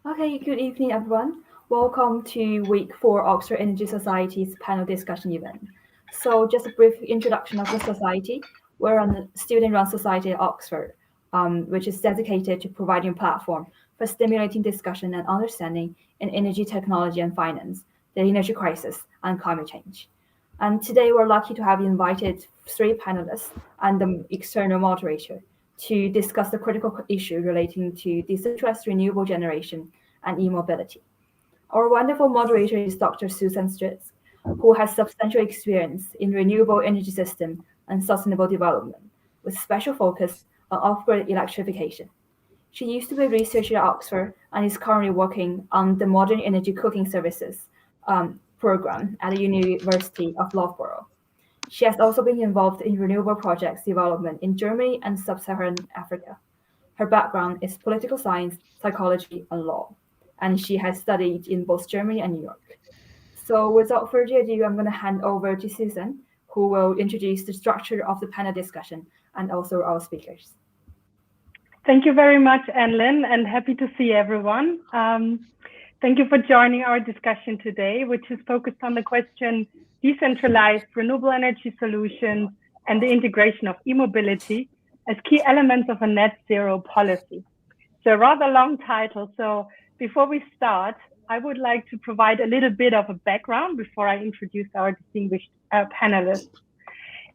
Okay, good evening, everyone. Welcome to week four Oxford Energy Society's panel discussion event. So, just a brief introduction of the society. We're a student-run society at Oxford, which is dedicated to providing a platform for stimulating discussion and understanding in energy technology and finance, the energy crisis, and climate change. And today we're lucky to have invited three panelists and the external moderator to discuss the critical issue relating to decentralized renewable generation and e-mobility. Our wonderful moderator is Dr. Susan Stritz, who has substantial experience in renewable energy system and sustainable development, with special focus on off-grid electrification. She used to be a researcher at Oxford and is currently working on the Modern Energy Cooking Services program at the University of Loughborough. She has also been involved in renewable projects development in Germany and sub-Saharan Africa. Her background is political science, psychology, and law, and she has studied in both Germany and New York. So without further ado, I'm going to hand over to Susan, who will introduce the structure of the panel discussion and also our speakers. Thank you very much, Anlin, and happy to see everyone. Thank you for joining our discussion today, which is focused on the question decentralized renewable energy solutions and the integration of e-mobility as key elements of a net zero policy. It's a rather long title, so before we start, I would like to provide a little bit of a background before I introduce our distinguished panelists.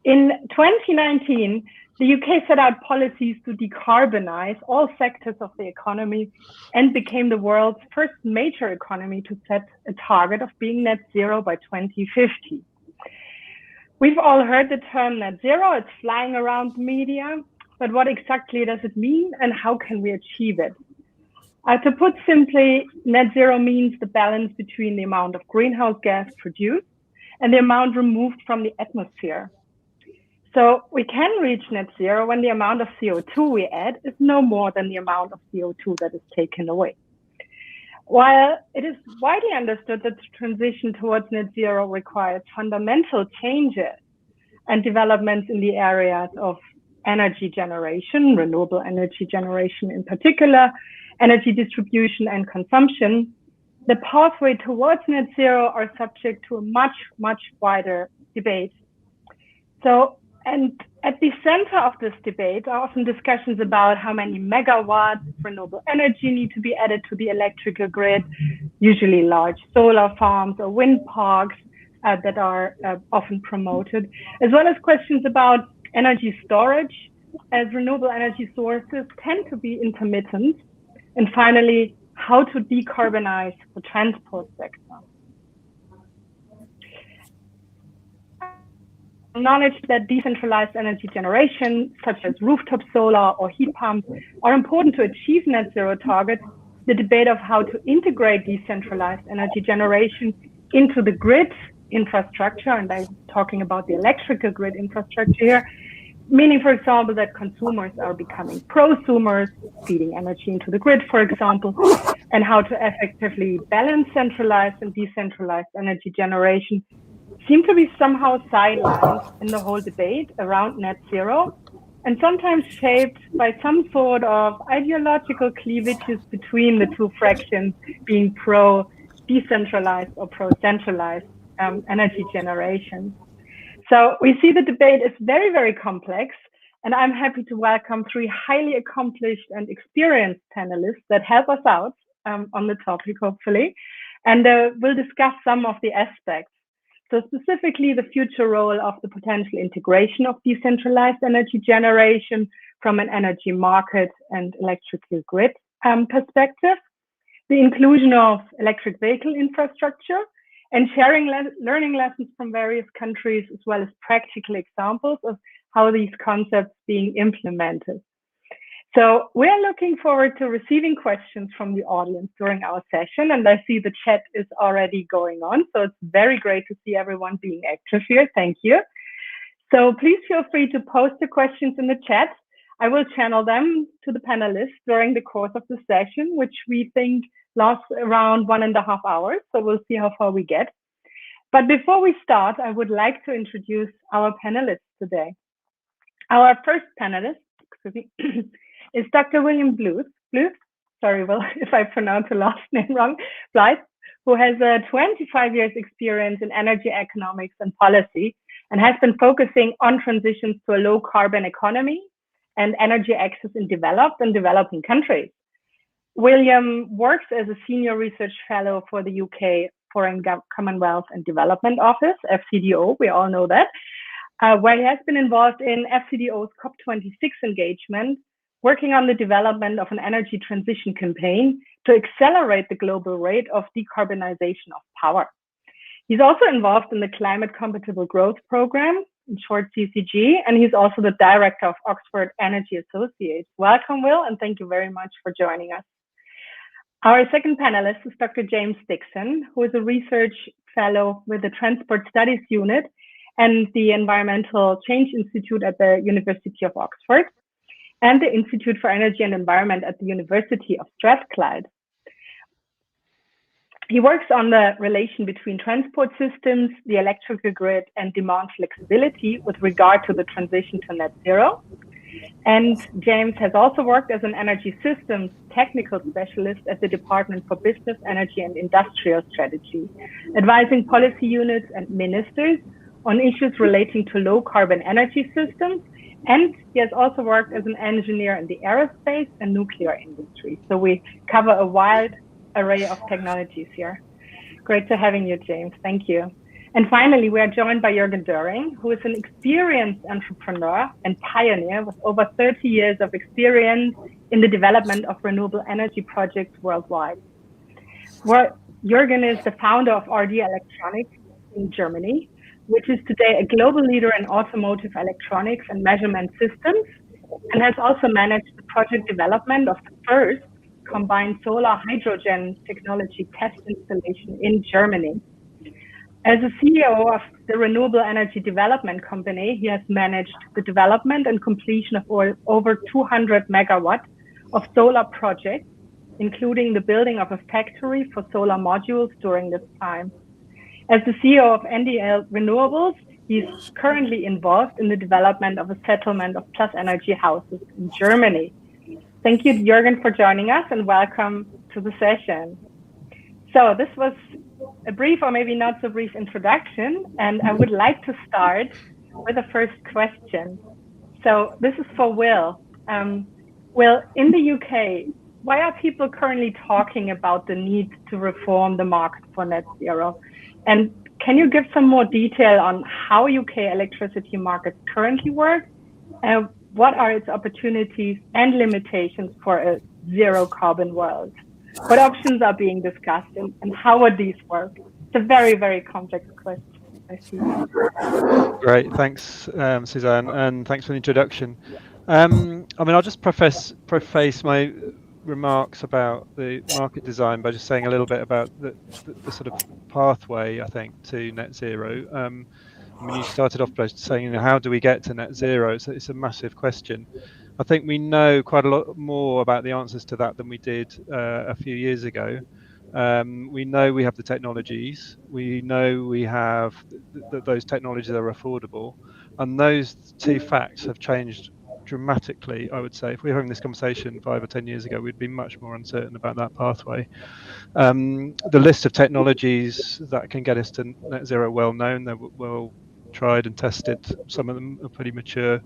In 2019, the UK set out policies to decarbonize all sectors of the economy and became the world's first major economy to set a target of being net zero by 2050. We've all heard the term net zero, it's flying around the media, but what exactly does it mean and how can we achieve it? To put simply, net zero means the balance between the amount of greenhouse gas produced and the amount removed from the atmosphere. So we can reach net zero when the amount of CO2 we add is no more than the amount of CO2 that is taken away. While it is widely understood that the transition towards net zero requires fundamental changes and developments in the areas of energy generation, renewable energy generation in particular, energy distribution and consumption, the pathway towards net zero are subject to a much, much wider debate. And at the center of this debate are often discussions about how many megawatts of renewable energy need to be added to the electrical grid, usually large solar farms or wind parks that are often promoted, as well as questions about energy storage, as renewable energy sources tend to be intermittent, and finally, how to decarbonize the transport sector. Acknowledge that decentralized energy generation, such as rooftop solar or heat pumps, are important to achieve net zero targets. The debate of how to integrate decentralized energy generation into the grid infrastructure, and I'm talking about the electrical grid infrastructure here, meaning, for example, that consumers are becoming prosumers, feeding energy into the grid, for example, and how to effectively balance centralized and decentralized energy generation seem to be somehow sidelined in the whole debate around net zero, and sometimes shaped by some sort of ideological cleavages between the two fractions, being pro-decentralized or pro-centralized energy generation. So we see the debate is very, very complex, and I'm happy to welcome three highly accomplished and experienced panelists that help us out on the topic, hopefully, and we'll discuss some of the aspects. So specifically, the future role of the potential integration of decentralized energy generation from an energy market and electrical grid perspective, the inclusion of electric vehicle infrastructure, and sharing learning lessons from various countries, as well as practical examples of how these concepts being implemented. So we're looking forward to receiving questions from the audience during our session, and I see the chat is already going on, so it's very great to see everyone being active here. Thank you. So please feel free to post the questions in the chat. I will channel them to the panelists during the course of the session, which we think lasts around 1.5 hours, so we'll see how far we get. But before we start, I would like to introduce our panelists today. Our first panelist, is Dr. William Bluth. sorry, Will, if I pronounce the last name wrong, Blythe, who has 25 years experience in energy economics and policy and has been focusing on transitions to a low carbon economy and energy access in developed and developing countries. William works as a senior research fellow for the UK Foreign Commonwealth and Development Office, FCDO, we all know that, where he has been involved in FCDO's COP26 engagement, working on the development of an energy transition campaign to accelerate the global rate of decarbonization of power. He's also involved in the Climate Compatible Growth Program, in short CCG, and he's also the director of Oxford Energy Associates. Welcome, Will, and thank you very much for joining us. Our second panelist is Dr. James Dixon, who is a research fellow with the Transport Studies Unit and the Environmental Change Institute at the University of Oxford, and the Institute for Energy and Environment at the University of Strathclyde. He works on the relation between transport systems, the electrical grid, and demand flexibility with regard to the transition to net zero. And James has also worked as an energy systems technical specialist at the Department for Business, Energy and Industrial Strategy, advising policy units and ministers on issues relating to low carbon energy systems. And he has also worked as an engineer in the aerospace and nuclear industry. So we cover a wide array of technologies here. Great to having you, James. Thank you. And finally, we are joined by Jürgen Döring, who is an experienced entrepreneur and pioneer with over 30 years of experience in the development of renewable energy projects worldwide. Jürgen is the founder of RD Electronics in Germany, which is today a global leader in automotive electronics and measurement systems, and has also managed the project development of the first combined solar hydrogen technology test installation in Germany. As a CEO of the Renewable Energy Development Company, he has managed the development and completion of over 200 megawatts of solar projects, including the building of a factory for solar modules during this time. As the CEO of NDL Renewables, he's currently involved in the development of a settlement of Plus Energy houses in Germany. Thank you, Jürgen, for joining us, and welcome to the session. So this was a brief or maybe not so brief introduction, and I would like to start with the first question. So this is for Will. Will, in the UK, why are people currently talking about the need to reform the market for net zero? And can you give some more detail on how UK electricity markets currently work? And what are its opportunities and limitations for a zero carbon world? What options are being discussed, and how would these work? It's a very, very complex question, I see. Great, thanks, Suzanne, and thanks for the introduction. I mean, I'll just preface my remarks about the market design by just saying a little bit about the sort of pathway, I think, to net zero. I mean, you started off by saying, you know, how do we get to net zero? It's a massive question. I think we know quite a lot more about the answers to that than we did a few years ago. We know we have the technologies. We know we have that those technologies are affordable, and those two facts have changed dramatically. I would say if we were having this conversation 5 or 10 years ago, we'd be much more uncertain about that pathway. The list of technologies that can get us to net zero are well known. They're well tried and tested. Some of them are pretty mature,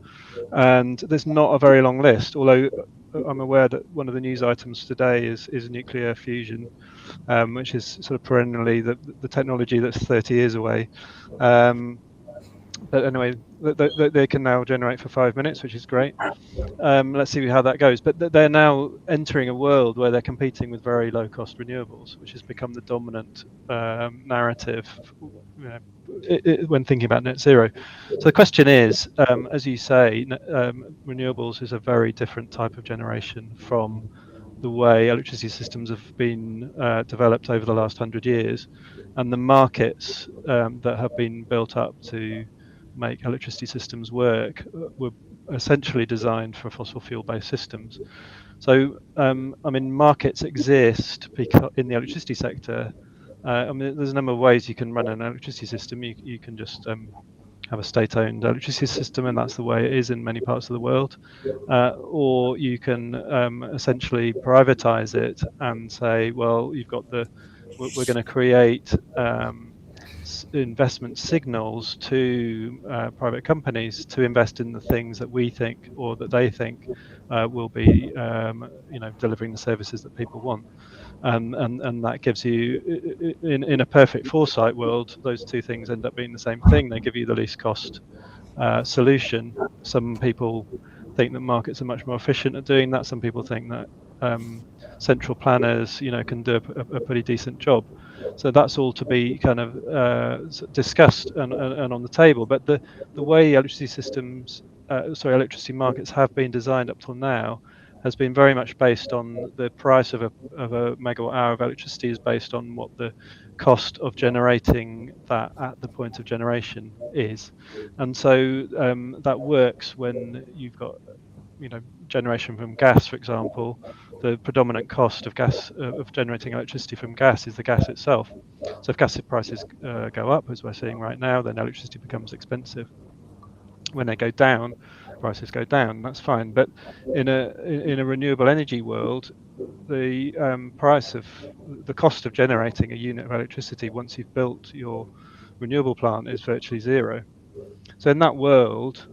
and there's not a very long list, although I'm aware that one of the news items today is nuclear fusion, which is sort of perennially the technology that's 30 years away. But anyway, they can now generate for 5 minutes, which is great. Let's see how that goes. But they're now entering a world where they're competing with very low-cost renewables, which has become the dominant narrative, you know, when thinking about net zero. So the question is, as you say, renewables is a very different type of generation from the way electricity systems have been developed over the last 100 years, and the markets that have been built up to make electricity systems work were essentially designed for fossil fuel-based systems. So, I mean, markets exist because in the electricity sector. I mean, there's a number of ways you can run an electricity system. You can just have a state-owned electricity system, and that's the way it is in many parts of the world. Or you can essentially privatize it and say, well, we're going to create investment signals to private companies to invest in the things that we think or that they think will be, delivering the services that people want. And that gives you, in a perfect foresight world, those two things end up being the same thing. They give you the least cost solution. Some people think that markets are much more efficient at doing that. Some people think that central planners, can do a pretty decent job. So that's all to be kind of discussed and on the table. But the way electricity markets have been designed up till now has been very much based on the price of a megawatt hour of electricity is based on what the cost of generating that at the point of generation is. And so that works when you've got generation from gas, for example. The predominant cost of gas of generating electricity from gas is the gas itself. So if gas prices go up, as we're seeing right now, then electricity becomes expensive. When they go down, prices go down. That's fine. But in a renewable energy world, the cost of generating a unit of electricity once you've built your renewable plant is virtually zero. So in that world,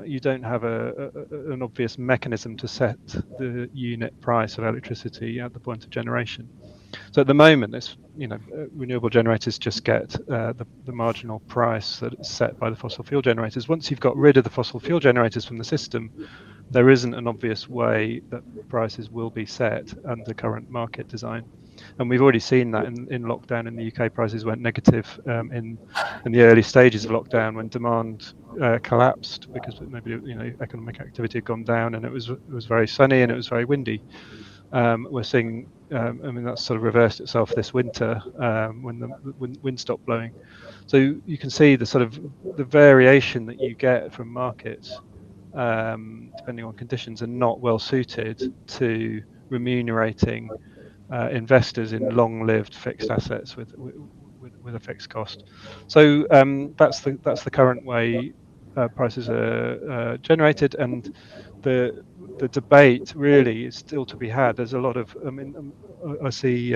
you don't have an obvious mechanism to set the unit price of electricity at the point of generation. So at the moment, it's renewable generators just get the marginal price that is set by the fossil fuel generators. Once you've got rid of the fossil fuel generators from the system, there isn't an obvious way that prices will be set under current market design. And we've already seen that in lockdown in the UK. Prices went negative in the early stages of lockdown when demand collapsed because maybe economic activity had gone down, and it was very sunny and it was very windy. We're seeing, that's sort of reversed itself this winter when the wind stopped blowing. So you can see the sort of the variation that you get from markets, depending on conditions, are not well suited to remunerating investors in long-lived fixed assets with a fixed cost. So that's the current way prices are generated, and the debate really is still to be had. There's a lot of I see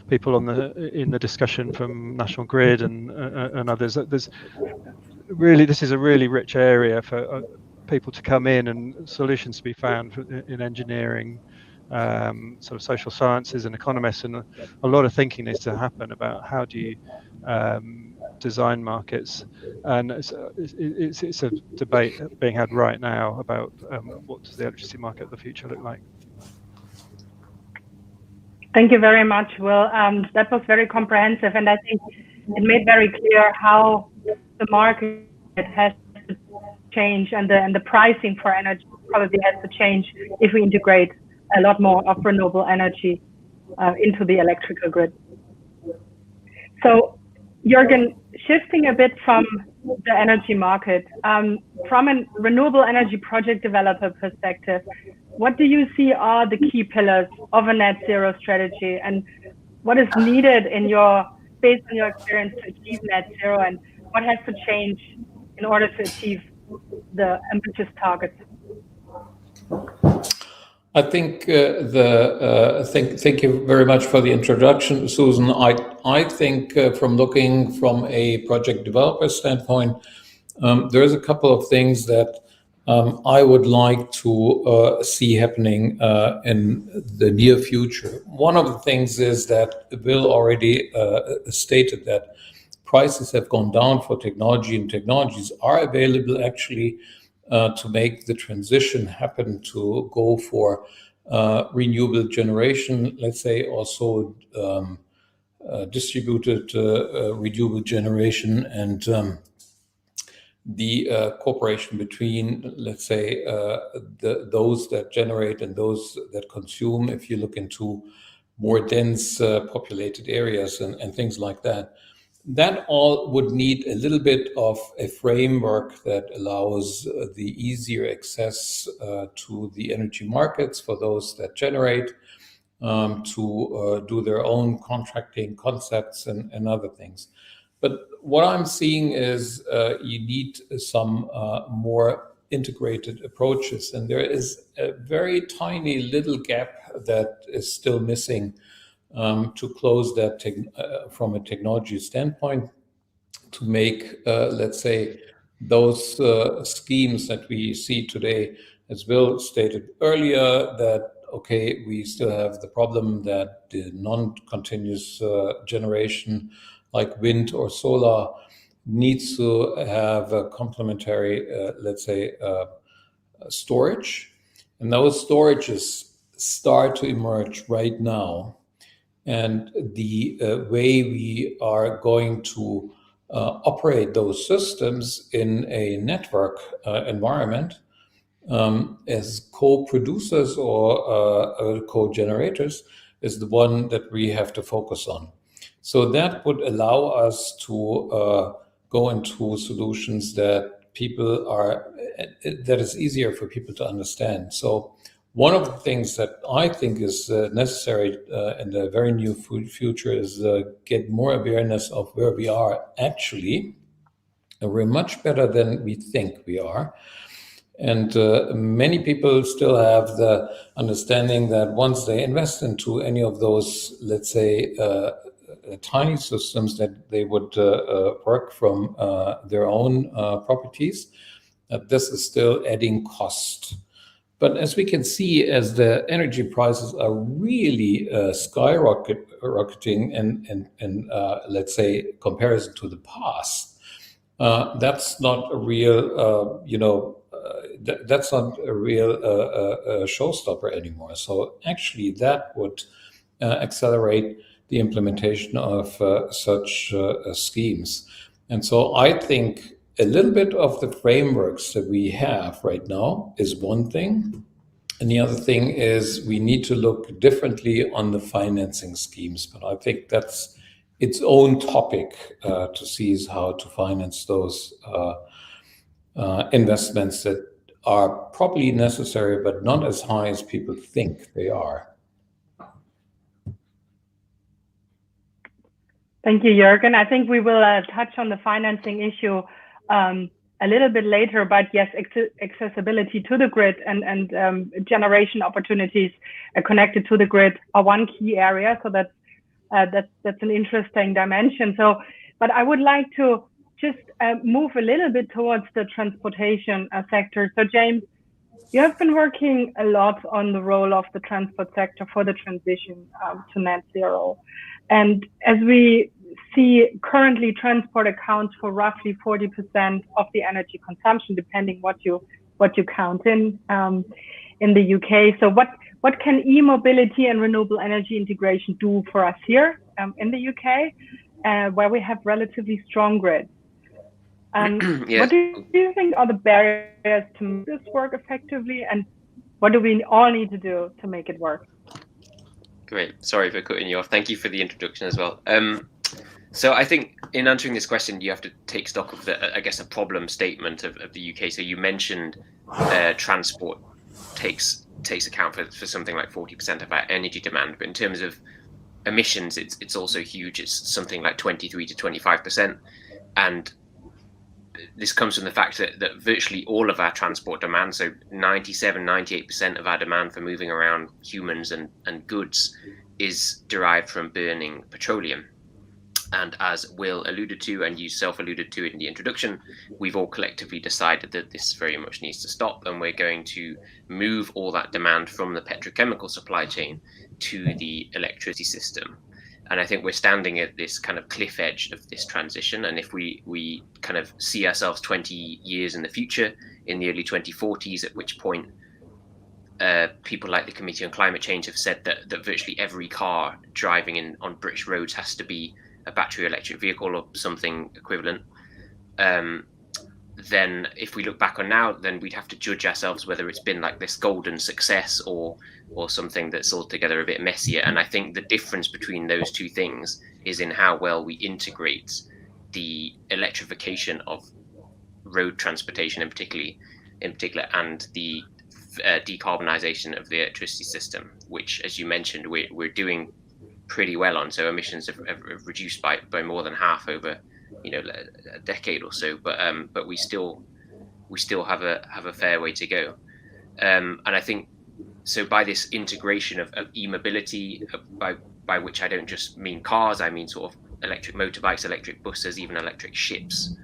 people in the discussion from National Grid and others. This is a really rich area for people to come in and solutions to be found in engineering, sort of social sciences and economists, and a lot of thinking needs to happen about how do you design markets. And it's a debate being had right now about what does the electricity market of the future look like. Thank you very much, Will. That was very comprehensive, and I think it made very clear how the market has to change, and the pricing for energy probably has to change if we integrate a lot more of renewable energy into the electrical grid. So, Jürgen, shifting a bit from the energy market, from a renewable energy project developer perspective, what do you see are the key pillars of a net zero strategy, and what is needed based on your experience to achieve net zero, and what has to change in order to achieve the ambitious targets? I think thank you very much for the introduction, Susan. I think from looking from a project developer standpoint, there's a couple of things that I would like to see happening in the near future. One of the things is that Will already stated that prices have gone down for technology, and technologies are available actually to make the transition happen to go for renewable generation, let's say also distributed renewable generation, and the cooperation between, let's say, those that generate and those that consume, if you look into more dense populated areas and things like that. That all would need a little bit of a framework that allows the easier access to the energy markets for those that generate, to do their own contracting concepts and other things. But what I'm seeing is you need some more integrated approaches, and there is a very tiny little gap that is still missing to close that from a technology standpoint, to make, let's say, those schemes that we see today, as Will stated earlier, that, okay, we still have the problem that the non-continuous generation like wind or solar needs to have a complementary, let's say, storage. And those storages start to emerge right now. And the way we are going to operate those systems in a network environment as co-producers or co-generators is the one that we have to focus on. So that would allow us to go into solutions that that is easier for people to understand. So one of the things that I think is necessary in the very near future is get more awareness of where we are actually. And we're much better than we think we are. And many people still have the understanding that once they invest into any of those, let's say, tiny systems, that they would work from their own properties, this is still adding cost. But as we can see, as the energy prices are really skyrocketing in let's say, comparison to the past, that's not a real, that's not a real showstopper anymore. So actually, that would accelerate the implementation of such schemes. And so I think a little bit of the frameworks that we have right now is one thing. And the other thing is we need to look differently on the financing schemes. But I think that's its own topic to see is how to finance those investments that are probably necessary, but not as high as people think they are. Thank you, Jürgen. I think we will touch on the financing issue a little bit later, but yes, accessibility to the grid and generation opportunities connected to the grid are one key area. So that's an interesting dimension. So, but I would like to just move a little bit towards the transportation sector. So James, you have been working a lot on the role of the transport sector for the transition to net zero. And as we see, currently transport accounts for roughly 40% of the energy consumption, depending what you count in the UK. So what can e-mobility and renewable energy integration do for us here in the UK, where we have relatively strong grids? Yes. What do you think are the barriers to make this work effectively, and what do we all need to do to make it work? Great. Sorry for cutting you off. Thank you for the introduction as well. So I think in answering this question, you have to take stock of a problem statement of the UK. So you mentioned transport takes account for something like 40% of our energy demand, but in terms of emissions, it's also huge. It's something like 23 to 25%, and this comes from the fact that virtually all of our transport demand, so 98% of our demand for moving around humans and goods, is derived from burning petroleum. And as Will alluded to, and you self alluded to in the introduction, we've all collectively decided that this very much needs to stop, and we're going to move all that demand from the petrochemical supply chain to the electricity system. And I think we're standing at this kind of cliff edge of this transition. And if we kind of see ourselves 20 years in the future, in the early 2040s, at which point people like the Committee on Climate Change have said that virtually every car driving on British roads has to be a battery electric vehicle or something equivalent, then if we look back on now, then we'd have to judge ourselves whether it's been like this golden success or something that's altogether a bit messier. And I think the difference between those two things is in how well we integrate the electrification of road transportation in particular, and the decarbonisation of the electricity system, which, as you mentioned, we're doing pretty well on. So emissions have reduced by more than half over a decade or so, but we still have a fair way to go. And I think so by this integration of e-mobility, by which I don't just mean cars, I mean sort of electric motorbikes, electric buses, even electric ships,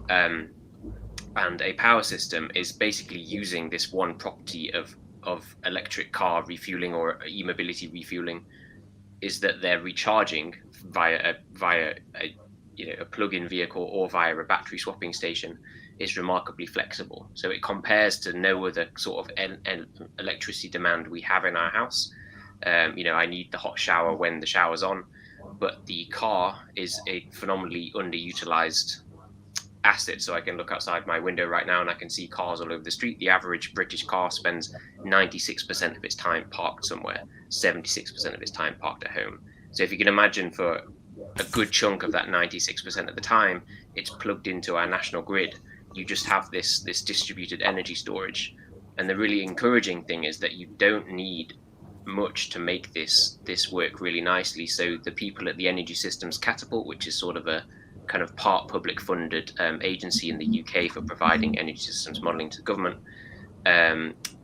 and a power system is basically using this one property of electric car refueling or e-mobility refueling, is that they're recharging via a plug-in vehicle or via a battery swapping station is remarkably flexible. So it compares to no other sort of electricity demand we have in our house. I need the hot shower when the shower's on, but the car is a phenomenally underutilized asset. So I can look outside my window right now and I can see cars all over the street. The average British car spends 96% of its time parked somewhere, 76% of its time parked at home. So if you can imagine, for a good chunk of that 96% of the time, it's plugged into our national grid. You just have this distributed energy storage. And the really encouraging thing is that you don't need much to make this work really nicely. So the people at the Energy Systems Catapult, which is sort of a kind of part public funded agency in the UK for providing energy systems modelling to government,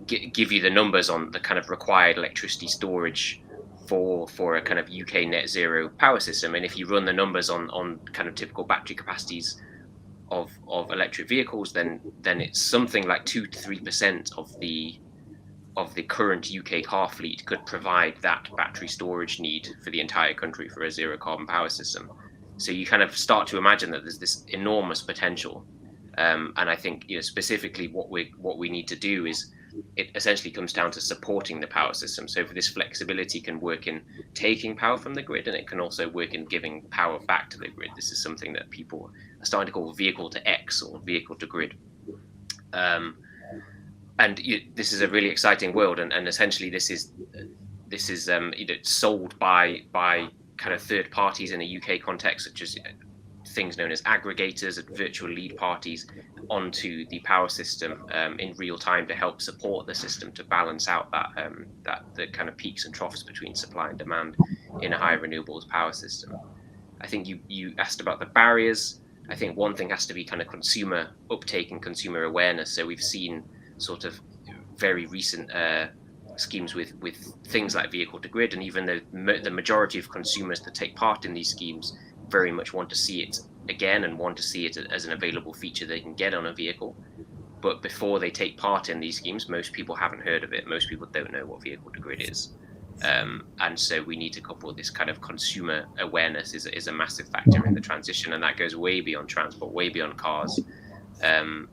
give you the numbers on the kind of required electricity storage for a kind of UK net zero power system. And if you run the numbers on kind of typical battery capacities of electric vehicles, then it's something like 2 to 3% of the current UK car fleet could provide that battery storage need for the entire country for a zero carbon power system. So you kind of start to imagine that there's this enormous potential, and I think specifically what we need to do is, it essentially comes down to supporting the power system. So if this flexibility can work in taking power from the grid, and it can also work in giving power back to the grid. This is something that people are starting to call vehicle to X or vehicle to grid. This is a really exciting world, and essentially this is sold by kind of third parties in a UK context, such as things known as aggregators and virtual lead parties, onto the power system in real time to help support the system to balance out the kind of peaks and troughs between supply and demand in a high renewables power system. I think you asked about the barriers. I think one thing has to be kind of consumer uptake and consumer awareness. So we've seen sort of very recent schemes with things like vehicle to grid, and even though the majority of consumers that take part in these schemes very much want to see it again and want to see it as an available feature they can get on a vehicle, but before they take part in these schemes, most people haven't heard of it. Most people don't know what vehicle to grid is, and so we need to couple this kind of consumer awareness is a massive factor in the transition, and that goes way beyond transport, way beyond cars, and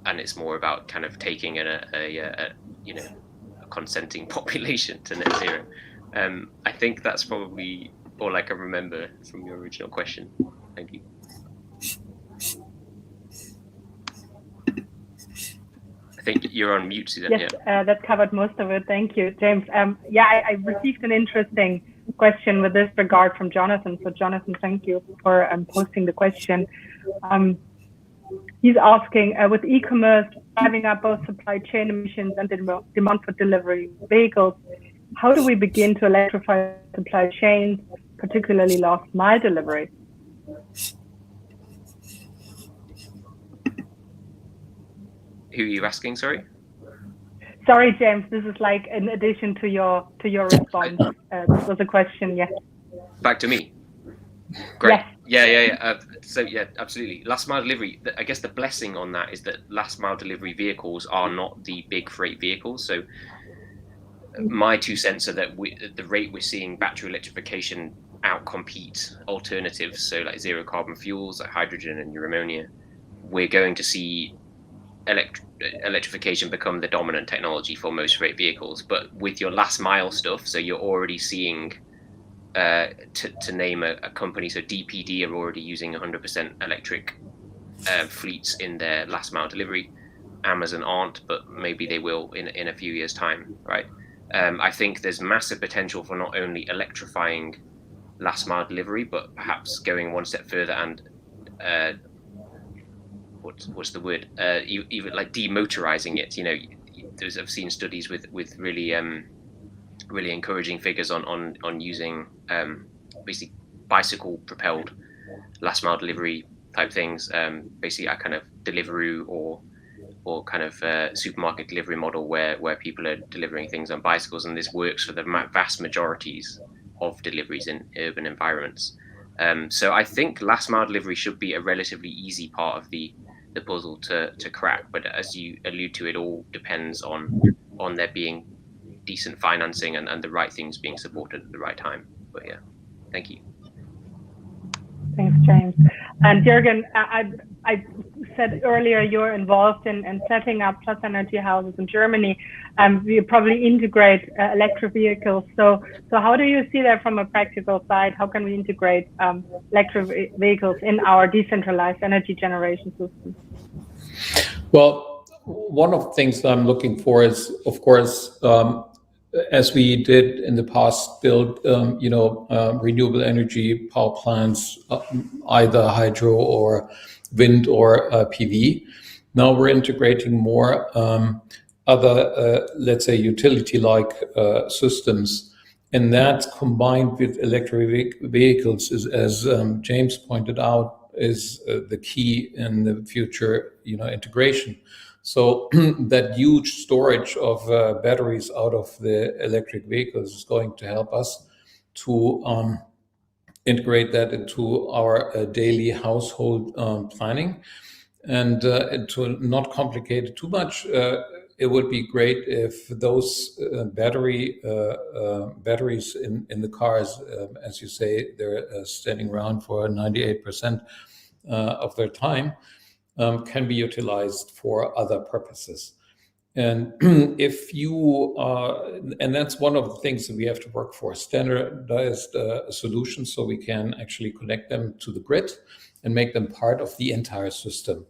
it's more about kind of taking a consenting population to net zero. I think that's probably all I can remember from your original question. Thank you. I think you're on mute, Suzanne. Yes, that covered most of it. Thank you, James. I received an interesting question with this regard from Jonathan. So Jonathan, thank you for posting the question. He's asking, with e-commerce driving up both supply chain emissions and the demand for delivery vehicles, how do we begin to electrify supply chains, particularly last mile delivery? Who are you asking, sorry? Sorry, James, this is like in addition to your response. This was a question, yes. Back to me. Great. Yes. Yeah. So yeah, absolutely. Last mile delivery. I guess the blessing on that is that last mile delivery vehicles are not the big freight vehicles. So my 2 cents are that at the rate we're seeing battery electrification outcompete alternatives, so like zero carbon fuels like hydrogen and ammonia, we're going to see electrification become the dominant technology for most freight vehicles. But with your last mile stuff, so you're already seeing, to name a company, so DPD are already using 100% electric fleets in their last mile delivery. Amazon aren't, but maybe they will in a few years' time, right? I think there's massive potential for not only electrifying last mile delivery, but perhaps going one step further and what's the word? Even like demotorizing it. I've seen studies with really really encouraging figures on using basically bicycle propelled last mile delivery type things. Basically, a kind of Deliveroo or kind of supermarket delivery model where people are delivering things on bicycles, and this works for the vast majorities of deliveries in urban environments. So I think last mile delivery should be a relatively easy part of the puzzle to crack. But as you allude to, it all depends on there being decent financing and the right things being supported at the right time. But yeah, thank you. Thanks, James. And Jürgen, I said earlier you're involved in setting up plus energy houses in Germany. You probably integrate electric vehicles. So how do you see that from a practical side? How can we integrate electric vehicles in our decentralized energy generation system? Well, one of the things that I'm looking for is, of course, as we did in the past, build renewable energy power plants, either hydro or wind or PV. Now we're integrating more other, let's say, utility-like systems, and that combined with electric vehicles is, as James pointed out, is the key in the future, integration. So that huge storage of batteries out of the electric vehicles is going to help us to integrate that into our daily household planning. And to not complicate it too much, it would be great if those batteries in the cars, as you say, they're standing around for 98% of their time, can be utilized for other purposes. And if you, and that's one of the things that we have to work for, standardized solutions, so we can actually connect them to the grid and make them part of the entire system.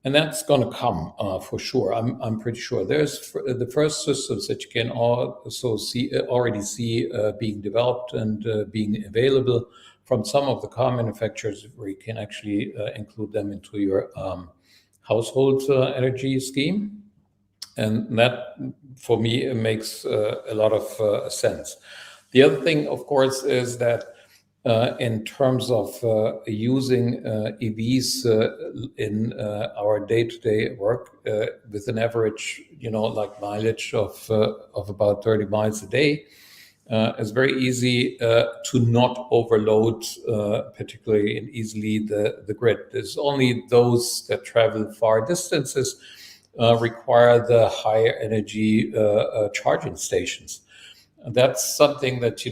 And that's going to come for sure. I'm pretty sure. There's the first systems that you can also already see being developed and being available from some of the car manufacturers, where you can actually include them into your household energy scheme. And that, for me, makes a lot of sense. The other thing, of course, is that in terms of using EVs in our day-to-day work, with an average, like mileage of about 30 miles a day, it's very easy to not overload particularly and easily the grid. There's only those that travel far distances require the higher energy charging stations. That's something that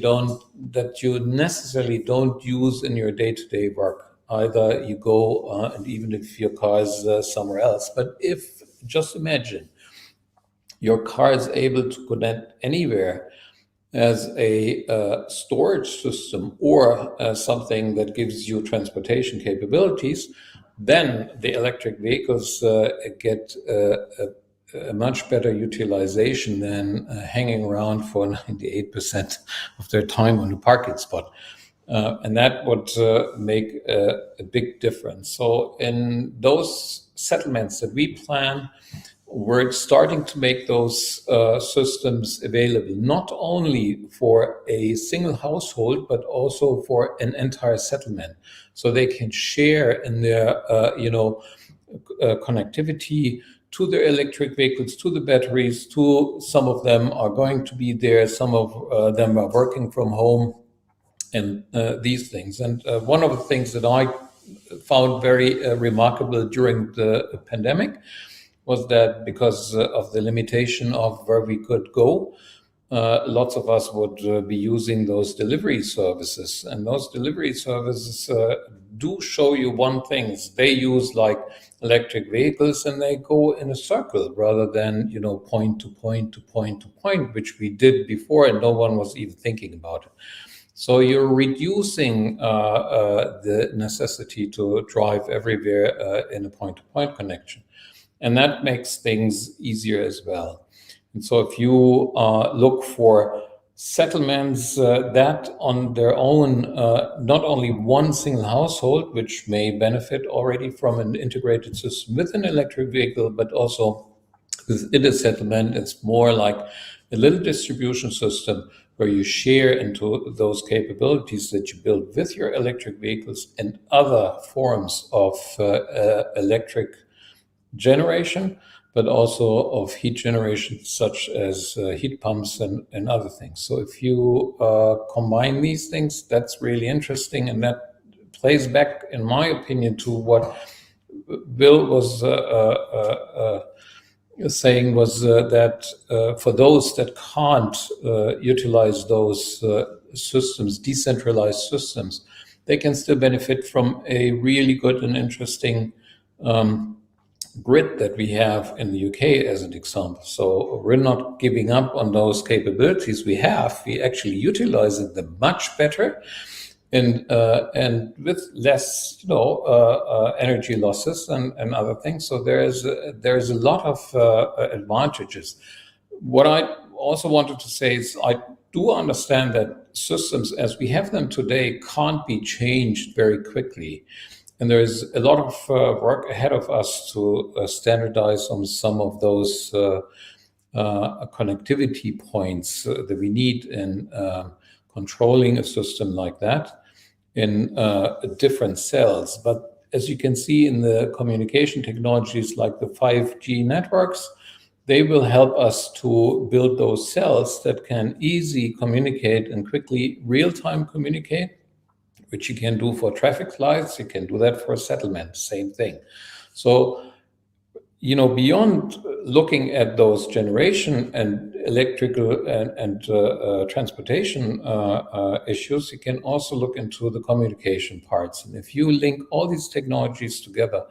you necessarily don't use in your day-to-day work. Either you go and even if your car is somewhere else, but if, just imagine, your car is able to connect anywhere as a storage system or something that gives you transportation capabilities, then the electric vehicles get a much better utilization than hanging around for 98% of their time on a parking spot. And that would make a big difference. So in those settlements that we plan, we're starting to make those systems available, not only for a single household, but also for an entire settlement. So they can share in their, connectivity to their electric vehicles, to the batteries, to some of them are going to be there, some of them are working from home, and these things. And one of the things that I found very remarkable during the pandemic was that because of the limitation of where we could go, lots of us would be using those delivery services. And those delivery services do show you one thing. They use like electric vehicles and they go in a circle rather than, point to point to point to point, which we did before and no one was even thinking about it. So you're reducing the necessity to drive everywhere in a point-to-point connection. And that makes things easier as well. And so if you look for settlements that on their own, not only one single household, which may benefit already from an integrated system with an electric vehicle, but also within a settlement, it's more like a little distribution system where you share into those capabilities that you build with your electric vehicles and other forms of electric generation, but also of heat generation, such as heat pumps and other things. So if you combine these things, that's really interesting, and that plays back, in my opinion, to what Bill was saying, was that for those that can't utilize those systems, decentralized systems, they can still benefit from a really good and interesting grid that we have in the UK, as an example. So we're not giving up on those capabilities we have. We actually utilize them much better, and with less, energy losses and other things. So there's a lot of advantages. What I also wanted to say is I do understand that systems as we have them today can't be changed very quickly. And there is a lot of work ahead of us to standardize on some of those connectivity points that we need in controlling a system like that in different cells. But as you can see in the communication technologies like the 5G networks, they will help us to build those cells that can easily communicate and quickly real-time communicate, which you can do for traffic lights, you can do that for a settlement, same thing. So, beyond looking at those generation and electrical and transportation issues, you can also look into the communication parts. And if you link all these technologies together,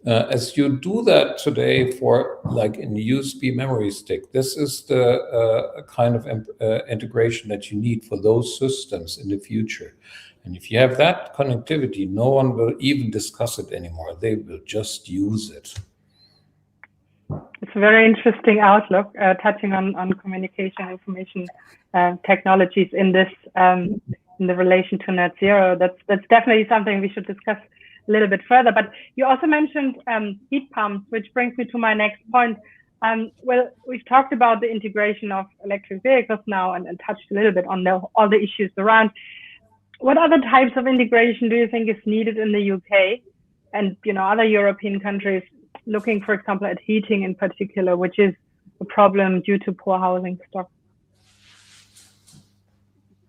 as you do that today for like a USB memory stick, this is the kind of integration that you need for those systems in the future. And if you have that connectivity, no one will even discuss it anymore. They will just use it. It's a very interesting outlook, touching on communication, information technologies in this in the relation to net zero. That's definitely something we should discuss a little bit further. But you also mentioned heat pumps, which brings me to my next point. Well, we've talked about the integration of electric vehicles now and touched a little bit on all the issues around. What other types of integration do you think is needed in the UK and other European countries, looking, for example, at heating in particular, which is a problem due to poor housing stock?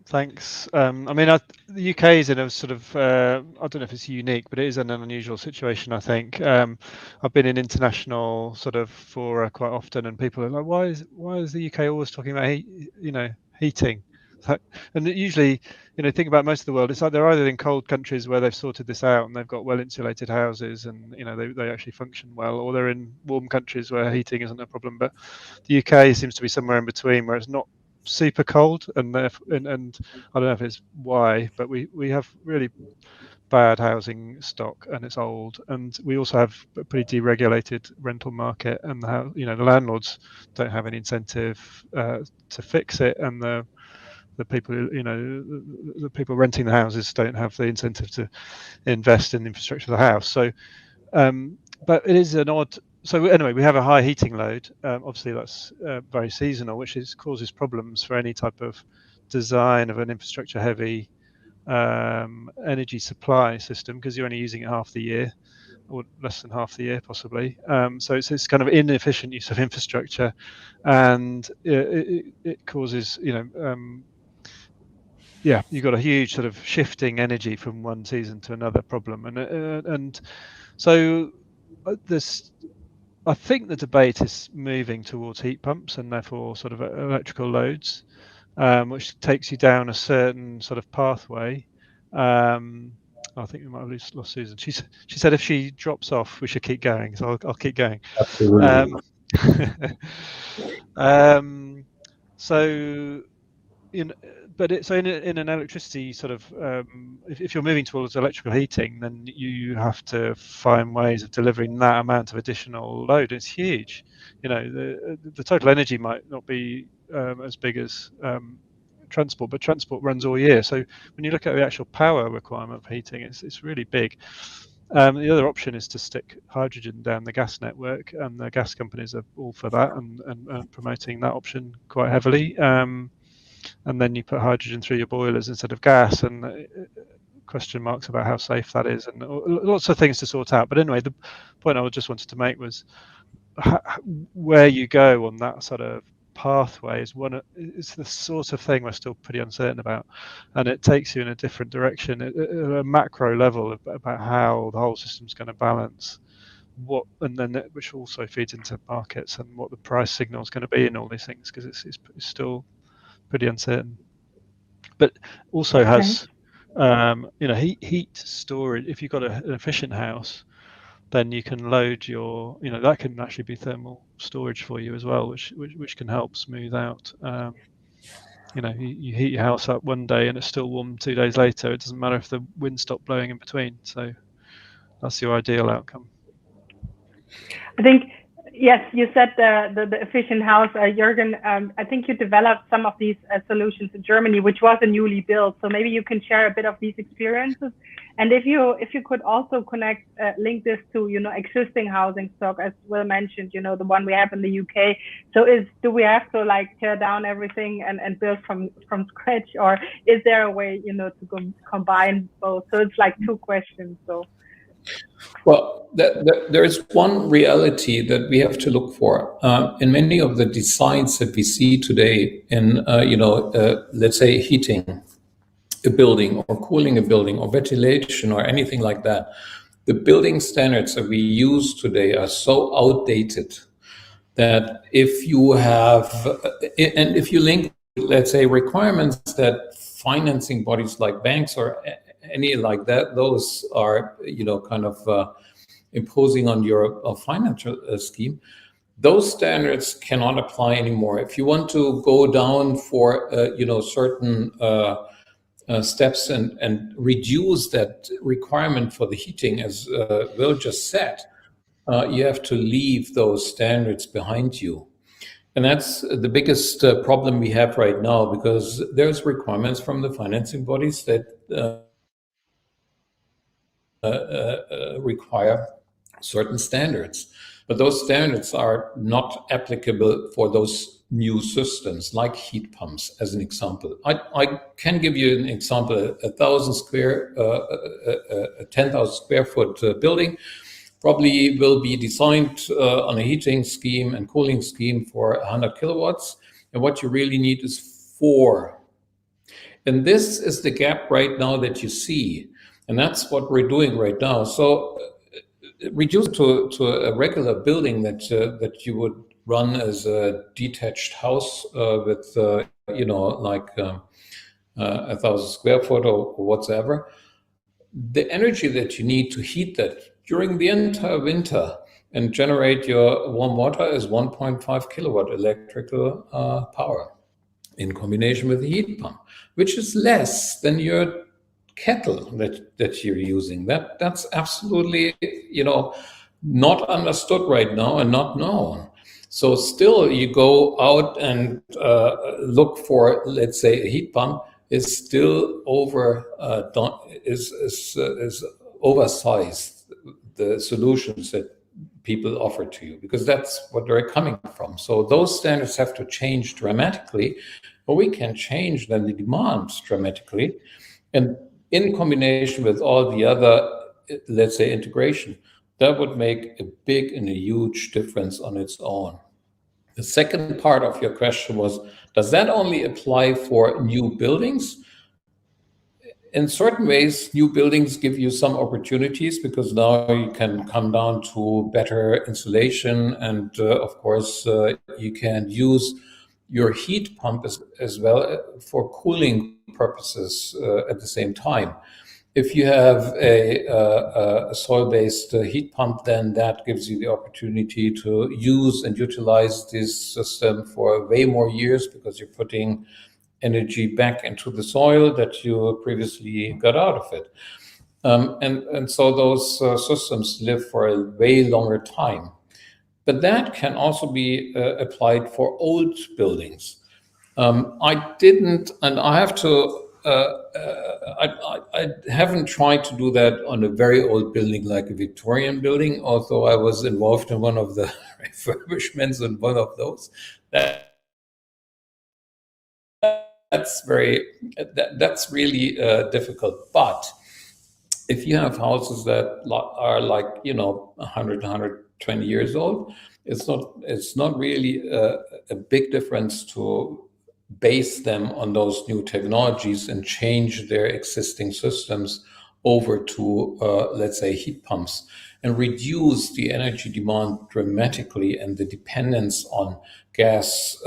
Thanks. The UK is in a sort of, I don't know if it's unique, but it is an unusual situation, I think. I've been in international sort of fora quite often, and people are like, why is the UK always talking about heating? And usually, think about most of the world, it's like they're either in cold countries where they've sorted this out and they've got well-insulated houses and, they actually function well, or they're in warm countries where heating isn't a problem. But the UK seems to be somewhere in between, where it's not super cold, and I don't know if it's why, but we have really bad housing stock, and it's old, and we also have a pretty deregulated rental market, and the landlords don't have any incentive to fix it, and the people the people renting the houses don't have the incentive to invest in the infrastructure of the house. So but it is an odd. So anyway, we have a high heating load. Obviously, that's very seasonal, which causes problems for any type of design of an infrastructure-heavy energy supply system, because you're only using it half the year, or less than half the year, possibly. So it's kind of inefficient use of infrastructure, and it causes, you've got a huge sort of shifting energy from one season to another problem, and so this. I think the debate is moving towards heat pumps and therefore sort of electrical loads, which takes you down a certain sort of pathway. I think we might have lost Susan. She said if she drops off, we should keep going. So I'll keep going. Absolutely. So but in an electricity sort of, if you're moving towards electrical heating, then you have to find ways of delivering that amount of additional load. It's huge. The total energy might not be as big as transport, but transport runs all year. So when you look at the actual power requirement for heating, it's really big. The other option is to stick hydrogen down the gas network, and the gas companies are all for that and promoting that option quite heavily. and then you put hydrogen through your boilers instead of gas, and question marks about how safe that is, and lots of things to sort out. But anyway, the point I just wanted to make was where you go on that sort of pathway is the sort of thing we're still pretty uncertain about, and it takes you in a different direction at a macro level about how the whole system's going to balance and then which also feeds into markets and what the price signal is going to be and all these things, because it's still pretty uncertain. But also has heat storage. If you've got an efficient house, then you can load your, that can actually be thermal storage for you as well, which can help smooth out. You heat your house up one day and it's still warm 2 days later. It doesn't matter if the wind stopped blowing in between. So that's your ideal outcome. I think, yes, you said the efficient house, Jürgen. I think you developed some of these solutions in Germany, which was a newly built. So maybe you can share a bit of these experiences. And if you could also link this to, existing housing stock, as Will mentioned, the one we have in the UK. So do we have to tear down everything and build from scratch, or is there a way, to combine both? So it's two questions. So. Well, there is one reality that we have to look for in many of the designs that we see today in, let's say, heating a building or cooling a building or ventilation or anything like that. The building standards that we use today are so outdated that if you link, let's say, requirements that financing bodies like banks or any like that, those are, kind of imposing on your financial scheme. Those standards cannot apply anymore. If you want to go down for, certain steps and reduce that requirement for the heating, as Will just said, you have to leave those standards behind you. And that's the biggest problem we have right now, because there's requirements from the financing bodies that require certain standards. But those standards are not applicable for those new systems, like heat pumps, as an example. I can give you an example. A 10,000 square foot building probably will be designed on a heating scheme and cooling scheme for 100 kilowatts. And what you really need is 4. And this is the gap right now that you see. And that's what we're doing right now. So reduce it to a regular building that you would run as a detached house with, 1,000 square foot or whatsoever. The energy that you need to heat that during the entire winter and generate your warm water is 1.5 kilowatt electrical power in combination with the heat pump, which is less than your kettle that you're using. That's absolutely, not understood right now and not known. So still you go out and look for, let's say, a heat pump is still is oversized, the solutions that people offer to you, because that's what they're coming from. So those standards have to change dramatically, but we can change then the demand dramatically. And in combination with all the other, let's say, integration, that would make a big and a huge difference on its own. The second part of your question was, does that only apply for new buildings? In certain ways, new buildings give you some opportunities, because now you can come down to better insulation, and of course, you can use your heat pump as well for cooling purposes at the same time. If you have a soil-based heat pump, then that gives you the opportunity to use and utilize this system for way more years, because you're putting energy back into the soil that you previously got out of it. And so those systems live for a way longer time. But that can also be applied for old buildings. I didn't, and I have to, I haven't tried to do that on a very old building like a Victorian building, although I was involved in one of the refurbishments in one of those. that's really difficult. But if you have houses that are like 100, 120 years old, it's not really a big difference to base them on those new technologies and change their existing systems over to let's say heat pumps, and reduce the energy demand dramatically and the dependence on gas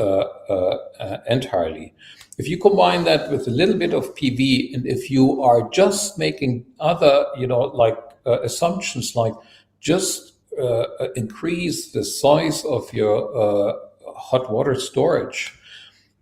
entirely. If you combine that with a little bit of PV, and if you are just making other, assumptions like just increase the size of your hot water storage,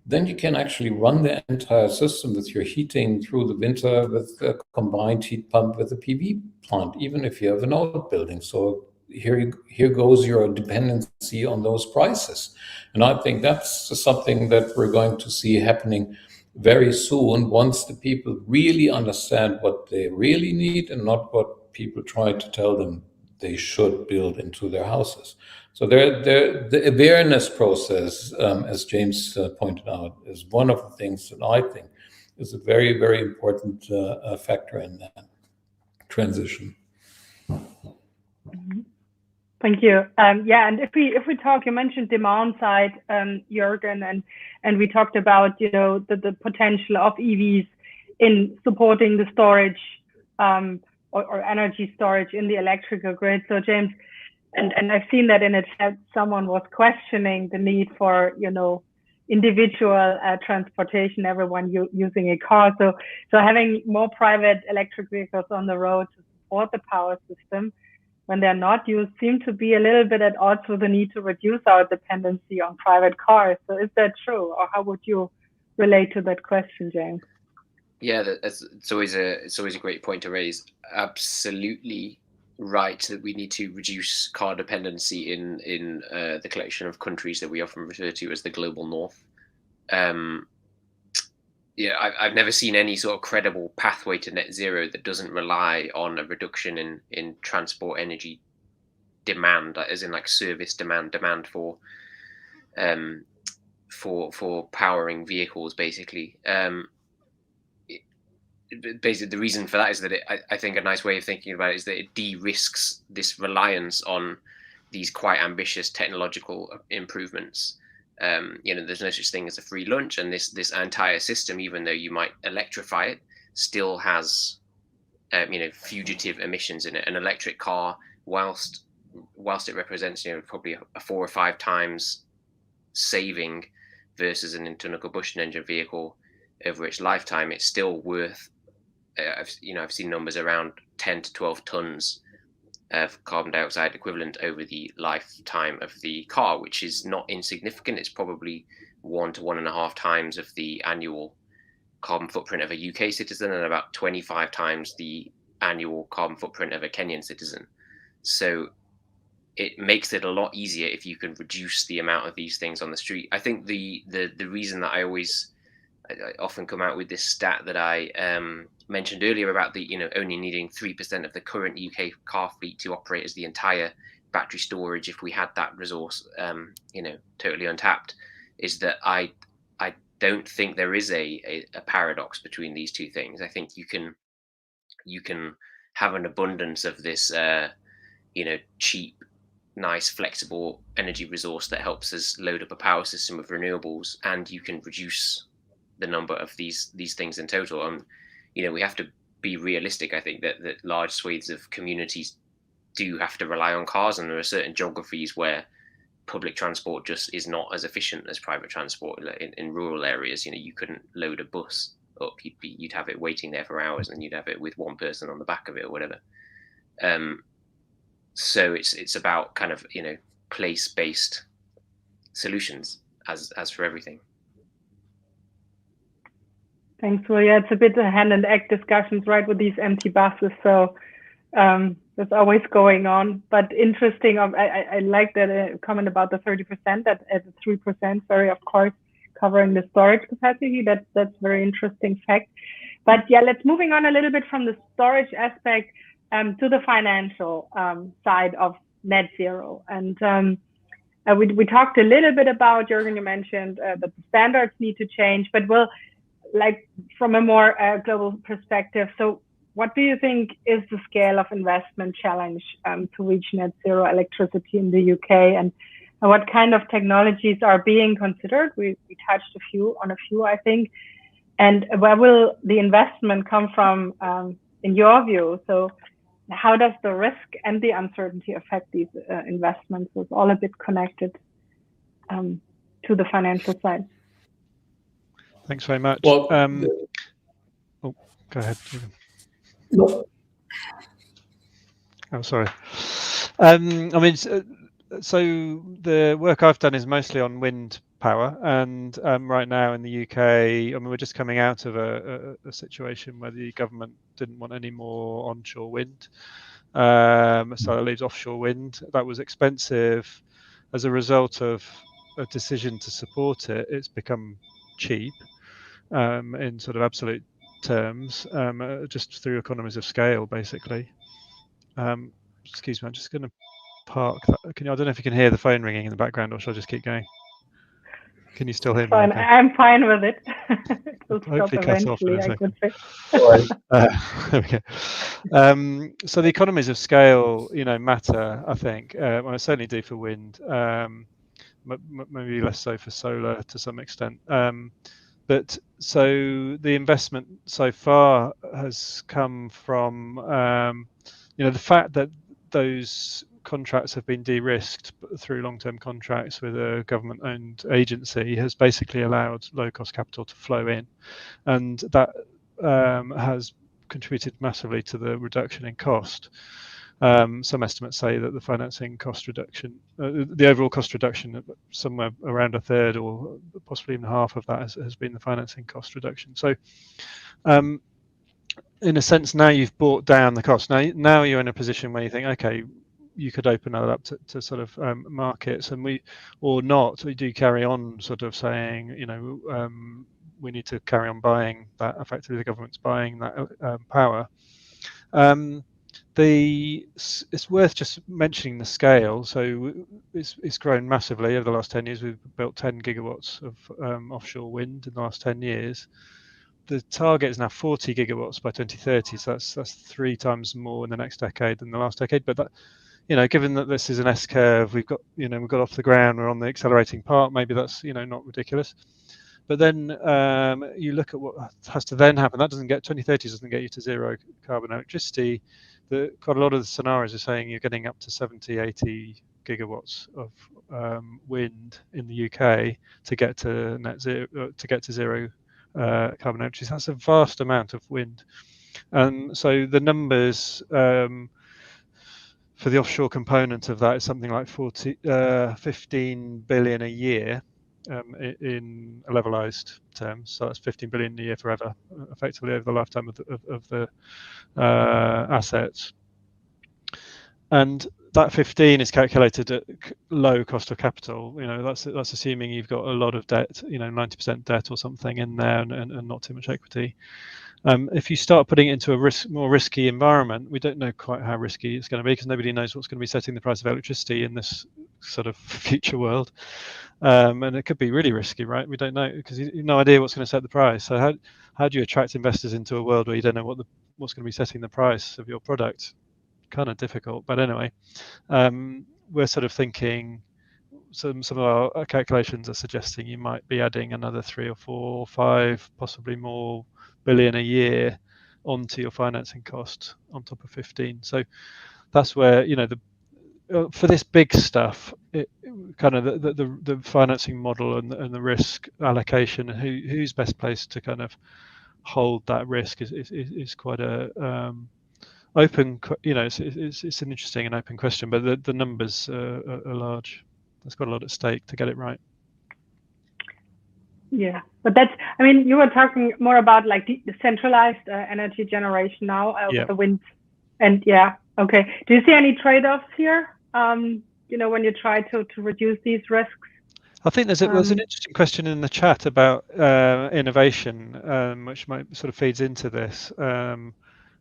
then you can actually run the entire system with your heating through the winter with a combined heat pump with a PV plant, even if you have an old building. So here goes your dependency on those prices. And I think that's something that we're going to see happening very soon, once the people really understand what they really need and not what people try to tell them they should build into their houses. So the awareness process, as James pointed out, is one of the things that I think is a very, very important factor in that transition. Mm-hmm. Thank you. Yeah, and if we talk, you mentioned demand side, Jürgen, and we talked about the potential of EVs in supporting the storage or energy storage in the electrical grid. So James, and I've seen that in a chat, someone was questioning the need for individual transportation, everyone using a car. So having more private electric vehicles on the road to support the power system when they're not used seem to be a little bit at odds with the need to reduce our dependency on private cars. So is that true, or how would you relate to that question, James? Yeah, it's always a great point to raise. Absolutely right that we need to reduce car dependency in the collection of countries that we often refer to as the global north. I've never seen any sort of credible pathway to net zero that doesn't rely on a reduction in transport energy demand, as in like service demand for powering vehicles, basically. Basically, the reason for that is that I think a nice way of thinking about it is that it de-risks this reliance on these quite ambitious technological improvements. There's no such thing as a free lunch, and this entire system, even though you might electrify it, still has fugitive emissions in it. An electric car, whilst it represents probably a 4 or 5 times saving versus an internal combustion engine vehicle over its lifetime, it's still worth I've seen numbers around 10 to 12 tons of carbon dioxide equivalent over the lifetime of the car, which is not insignificant. It's probably 1 to 1.5 times of the annual carbon footprint of a UK citizen and about 25 times the annual carbon footprint of a Kenyan citizen. So it makes it a lot easier if you can reduce the amount of these things on the street. I think the reason that I often come out with this stat that I mentioned earlier about the only needing 3% of the current UK car fleet to operate as the entire battery storage if we had that resource totally untapped, is that I don't think there is a paradox between these two things. I think you can have an abundance of this cheap, nice, flexible energy resource that helps us load up a power system of renewables, and you can reduce the number of these things in total. We have to be realistic. I think that large swathes of communities do have to rely on cars, and there are certain geographies where public transport just is not as efficient as private transport. In rural areas, you couldn't load a bus up. You'd have it waiting there for hours, and you'd have it with one person on the back of it or whatever. So it's about kind of place-based solutions as for everything. Thanks. Well, yeah, it's a bit of hand and egg discussions, right, with these empty buses. So that's always going on. But interesting. I like that comment about the 30%. That at 3%, sorry, of course, covering the storage capacity. That's very interesting fact. But yeah, let's moving on a little bit from the storage aspect to the financial side of net zero. And we talked a little bit about, Jürgen, you mentioned that the standards need to change, but like from a more global perspective, so what do you think is the scale of investment challenge to reach net zero electricity in the UK, and what kind of technologies are being considered? We touched on a few, I think. And where will the investment come from in your view? So how does the risk and the uncertainty affect these investments? It's all a bit connected to the financial side. Thanks very much. Well, go ahead. no. Oh, sorry. I mean, so the work I've done is mostly on wind power, and right now in the UK, I mean, we're just coming out of a situation where the government didn't want any more onshore wind, so it leaves offshore wind. That was expensive. As a result of a decision to support it, it's become cheap in sort of absolute terms, just through economies of scale, basically. Excuse me, I'm just going to park that. I don't know if you can hear the phone ringing in the background, or should I just keep going? Can you still hear me? Fine. Okay? I'm fine with it. It will stop Hopefully cut off in eventually, a I could second. say. Okay. So the economies of scale, matter. I think. Well, I certainly do for wind. Maybe less so for solar to some extent. But so the investment so far has come from, the fact that those contracts have been de-risked through long-term contracts with a government-owned agency has basically allowed low-cost capital to flow in, and that has contributed massively to the reduction in cost. Some estimates say that the financing cost reduction, the overall cost reduction, somewhere around a third or possibly even half of that has been the financing cost reduction. So in a sense, now you've brought down the cost. Now you're in a position where you think, okay, you could open that up to sort of markets, and we do carry on sort of saying, we need to carry on buying that. Effectively, the government's buying that power. It's worth just mentioning the scale. So it's grown massively over the last 10 years. We've built 10 gigawatts of offshore wind in the last 10 years. The target is now 40 gigawatts by 2030. So that's 3 times more in the next decade than the last decade. But that, given that this is an S curve, we've got off the ground, we're on the accelerating part. Maybe that's not ridiculous. But then you look at what has to then happen. That doesn't get 2030 doesn't get you to zero carbon electricity. Quite a lot of the scenarios are saying you're getting up to 70, 80 gigawatts of wind in the UK to get to net zero, to get to zero carbon electricity. That's a vast amount of wind. So the numbers for the offshore component of that is something like 15 billion a year in levelized terms. So that's 15 billion a year forever, effectively over the lifetime of the assets. And that 15 is calculated at low cost of capital. That's assuming you've got a lot of debt, 90% debt or something in there, and not too much equity. If you start putting it into a more risky environment, we don't know quite how risky it's going to be, because nobody knows what's going to be setting the price of electricity in this sort of future world. And it could be really risky, right? We don't know, because you have no idea what's going to set the price. So how do you attract investors into a world where you don't know what's going to be setting the price of your product? Kind of difficult. But anyway, we're sort of thinking, some of our calculations are suggesting you might be adding another 3 or 4 or 5, possibly more, billion a year onto your financing cost on top of 15. So that's where for this big stuff, kind of the financing model and the risk allocation, and who's best placed to kind of hold that risk is quite a open. It's an interesting and open question, but the numbers are large. There's got a lot at stake to get it right. Yeah, but you were talking more about like the centralized energy generation now with the wind, and okay. Do you see any trade-offs here? When you try to reduce these risks? I think there's an interesting question in the chat about innovation, which might sort of feeds into this.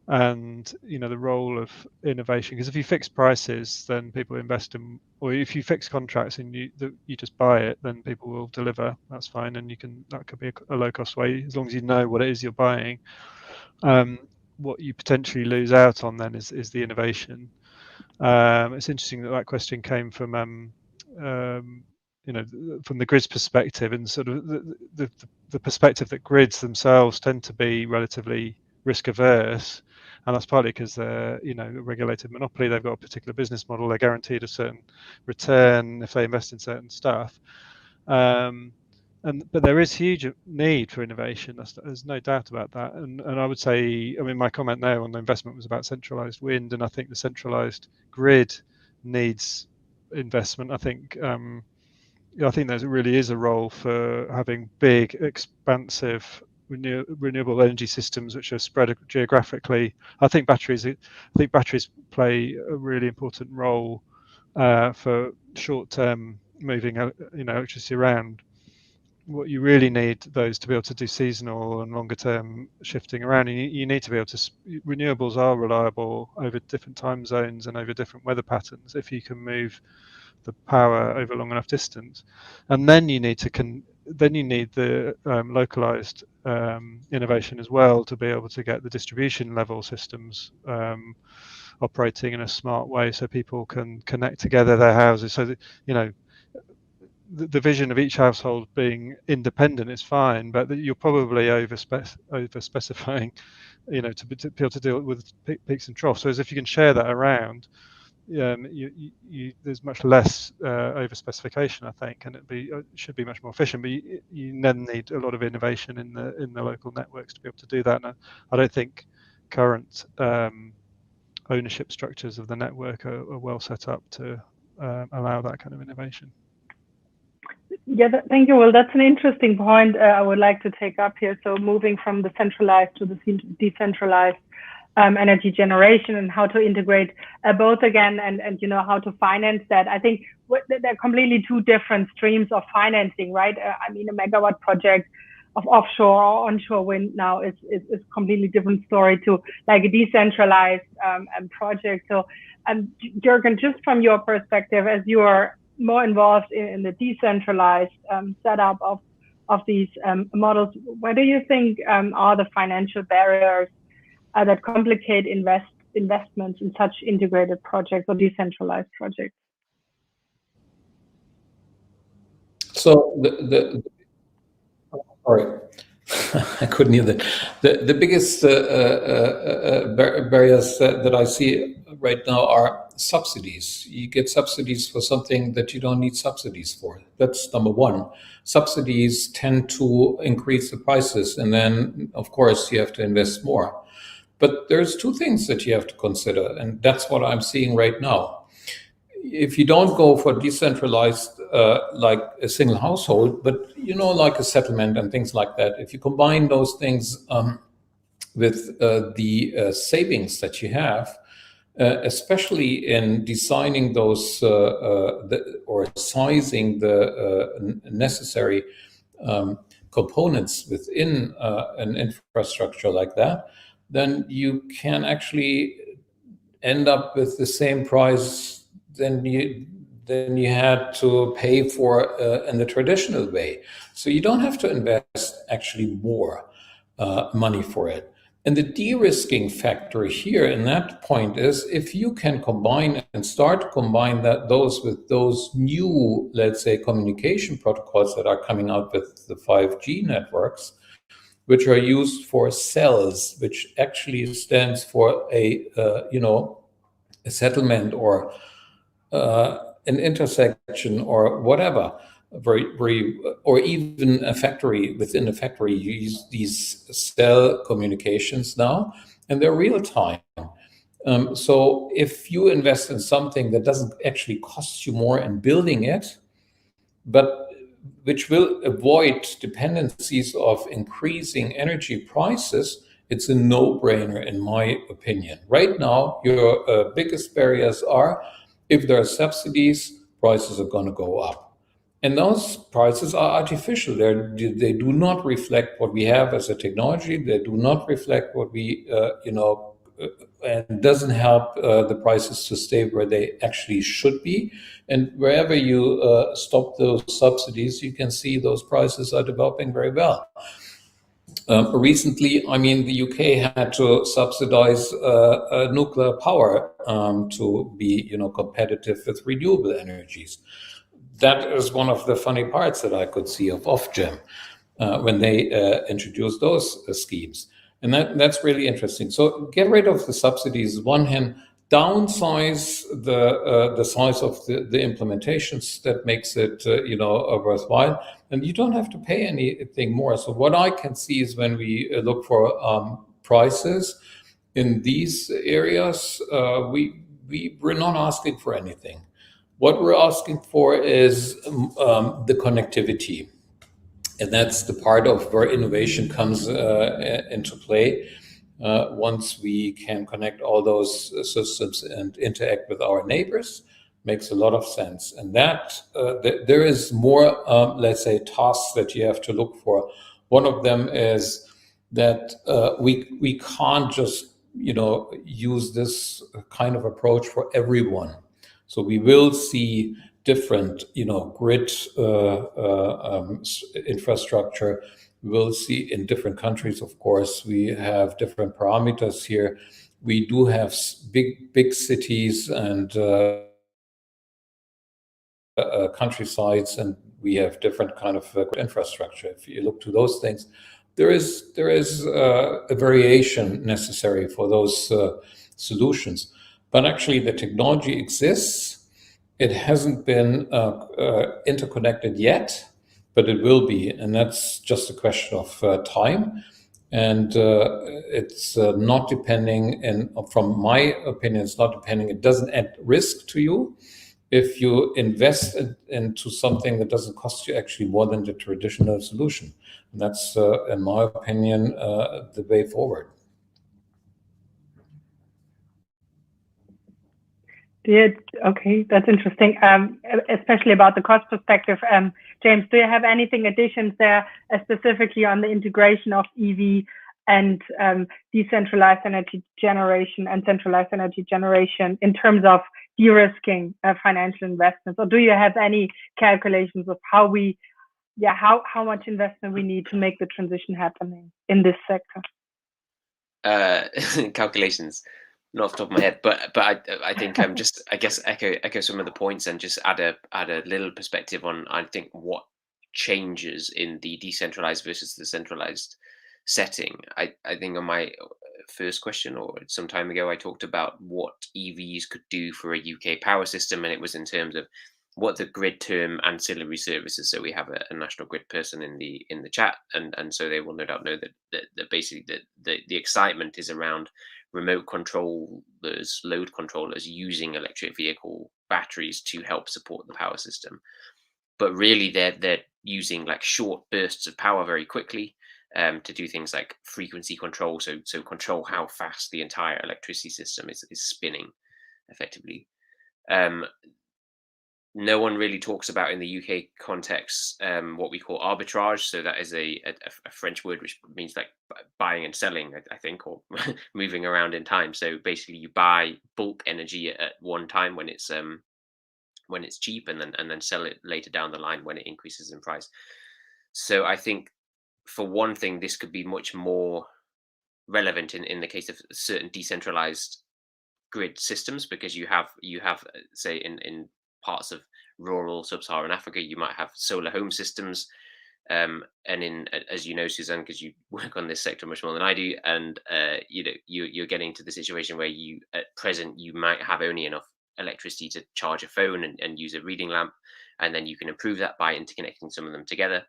and the role of innovation. Because if you fix prices, then people invest in, or if you fix contracts and you just buy it, then people will deliver. That's fine, and that could be a low cost way as long as you know what it is you're buying. What you potentially lose out on then is the innovation. It's interesting that question came from from the grid's perspective, and sort of the perspective that grids themselves tend to be relatively risk averse, and that's partly because they're a regulated monopoly. They've got a particular business model. They're guaranteed a certain return if they invest in certain stuff. But there is huge need for innovation. There's no doubt about that. And I would say, my comment there on the investment was about centralized wind, and I think the centralized grid needs investment. I think there really is a role for having big, expansive renewable energy systems which are spread geographically. I think batteries play a really important role for short-term moving electricity around. What you really need those to be able to do seasonal and longer term shifting around. You need to be able to, renewables are reliable over different time zones and over different weather patterns if you can move the power over long enough distance. And then you need the localized innovation as well to be able to get the distribution level systems operating in a smart way so people can connect together their houses, so that the vision of each household being independent is fine, but you're probably over specifying, to be able to deal with peaks and troughs. So as if you can share that around, there's much less over specification, I think, and it should be much more efficient. But you then need a lot of innovation in the local networks to be able to do that. And I don't think current ownership structures of the network are well set up to allow that kind of innovation. Yeah, thank you. Well, that's an interesting point I would like to take up here. So moving from the centralized to the decentralized energy generation and how to integrate both again, and how to finance that. I think they're completely two different streams of financing, right? A megawatt project of offshore or onshore wind now is completely different story to like a decentralized project. So, Jürgen, just from your perspective, as you are more involved in the decentralized setup of these models, what do you think are the financial barriers that complicate investments in such integrated projects or decentralized projects? So sorry, I couldn't hear that. The biggest barriers that I see right now are subsidies. You get subsidies for something that you don't need subsidies for. That's number one. Subsidies tend to increase the prices, and then, of course, you have to invest more. But there's two things that you have to consider, and that's what I'm seeing right now. If you don't go for decentralized, like a single household, but like a settlement and things like that, if you combine those things with the savings that you have, especially in designing those or sizing the necessary components within an infrastructure like that, then you can actually end up with the same price than you had to pay for in the traditional way. So you don't have to invest actually more money for it. And the de-risking factor here in that point is if you can combine and start to combine those with those new, let's say, communication protocols that are coming out with the 5G networks, which are used for cells, which actually stands for a settlement or an intersection or whatever, or even a factory. Within a factory, you use these cell communications now, and they're real time. So if you invest in something that doesn't actually cost you more in building it, but which will avoid dependencies of increasing energy prices, it's a no-brainer in my opinion. Right now, your biggest barriers are, if there are subsidies, prices are going to go up. And those prices are artificial. They do not reflect what we have as a technology. They do not reflect what we and doesn't help the prices to stay where they actually should be. And wherever you stop those subsidies, you can see those prices are developing very well. Recently, I mean, the UK had to subsidize nuclear power to be, competitive with renewable energies. That is one of the funny parts that I could see of Ofgem when they introduced those schemes. And that's really interesting. So get rid of the subsidies on one hand, downsize the size of the implementations that makes it worthwhile, and you don't have to pay anything more. So what I can see is when we look for prices in these areas, we're not asking for anything. What we're asking for is the connectivity. And that's the part of where innovation comes into play. Once we can connect all those systems and interact with our neighbors, makes a lot of sense. And that there is more, let's say, tasks that you have to look for. One of them is that we can't just use this kind of approach for everyone. So we will see different, grid infrastructure. We will see in different countries, of course, we have different parameters here. We do have big cities and countrysides, and we have different kind of infrastructure. If you look to those things, there is a variation necessary for those solutions. But actually, the technology exists. It hasn't been interconnected yet, but it will be, and that's just a question of time. And it's not depending, and from my opinion, it's not depending, it doesn't add risk to you if you invest into something that doesn't cost you actually more than the traditional solution. And that's, in my opinion, the way forward. Yeah, okay, that's interesting, especially about the cost perspective. James, do you have anything additions there, specifically on the integration of EV and decentralized energy generation and centralized energy generation in terms of de-risking financial investments? Or do you have any calculations of how much investment we need to make the transition happening in this sector? Calculations. Not off the top of my head, but I think just I guess echo some of the points and just add a little perspective on I think what changes in the decentralized versus the centralized setting. I think on my first question or some time ago I talked about what EVs could do for a UK power system, and it was in terms of what the grid term ancillary services. So we have a national grid person in the chat, and so they will no doubt know that basically the excitement is around remote controllers, load controllers using electric vehicle batteries to help support the power system. But really they're using like short bursts of power very quickly to do things like frequency control, so control how fast the entire electricity system is spinning effectively. No one really talks about in the UK context what we call arbitrage. So that is a French word which means like buying and selling, I think, or moving around in time. So basically, you buy bulk energy at one time when it's cheap, and then sell it later down the line when it increases in price. So I think, for one thing, this could be much more relevant in the case of certain decentralized grid systems, because you have say in parts of rural sub-Saharan Africa, you might have solar home systems, and in, as you know, Suzanne, because you work on this sector much more than I do, and you're getting to the situation where you at present you might have only enough electricity to charge a phone and use a reading lamp, and then you can improve that by interconnecting some of them together.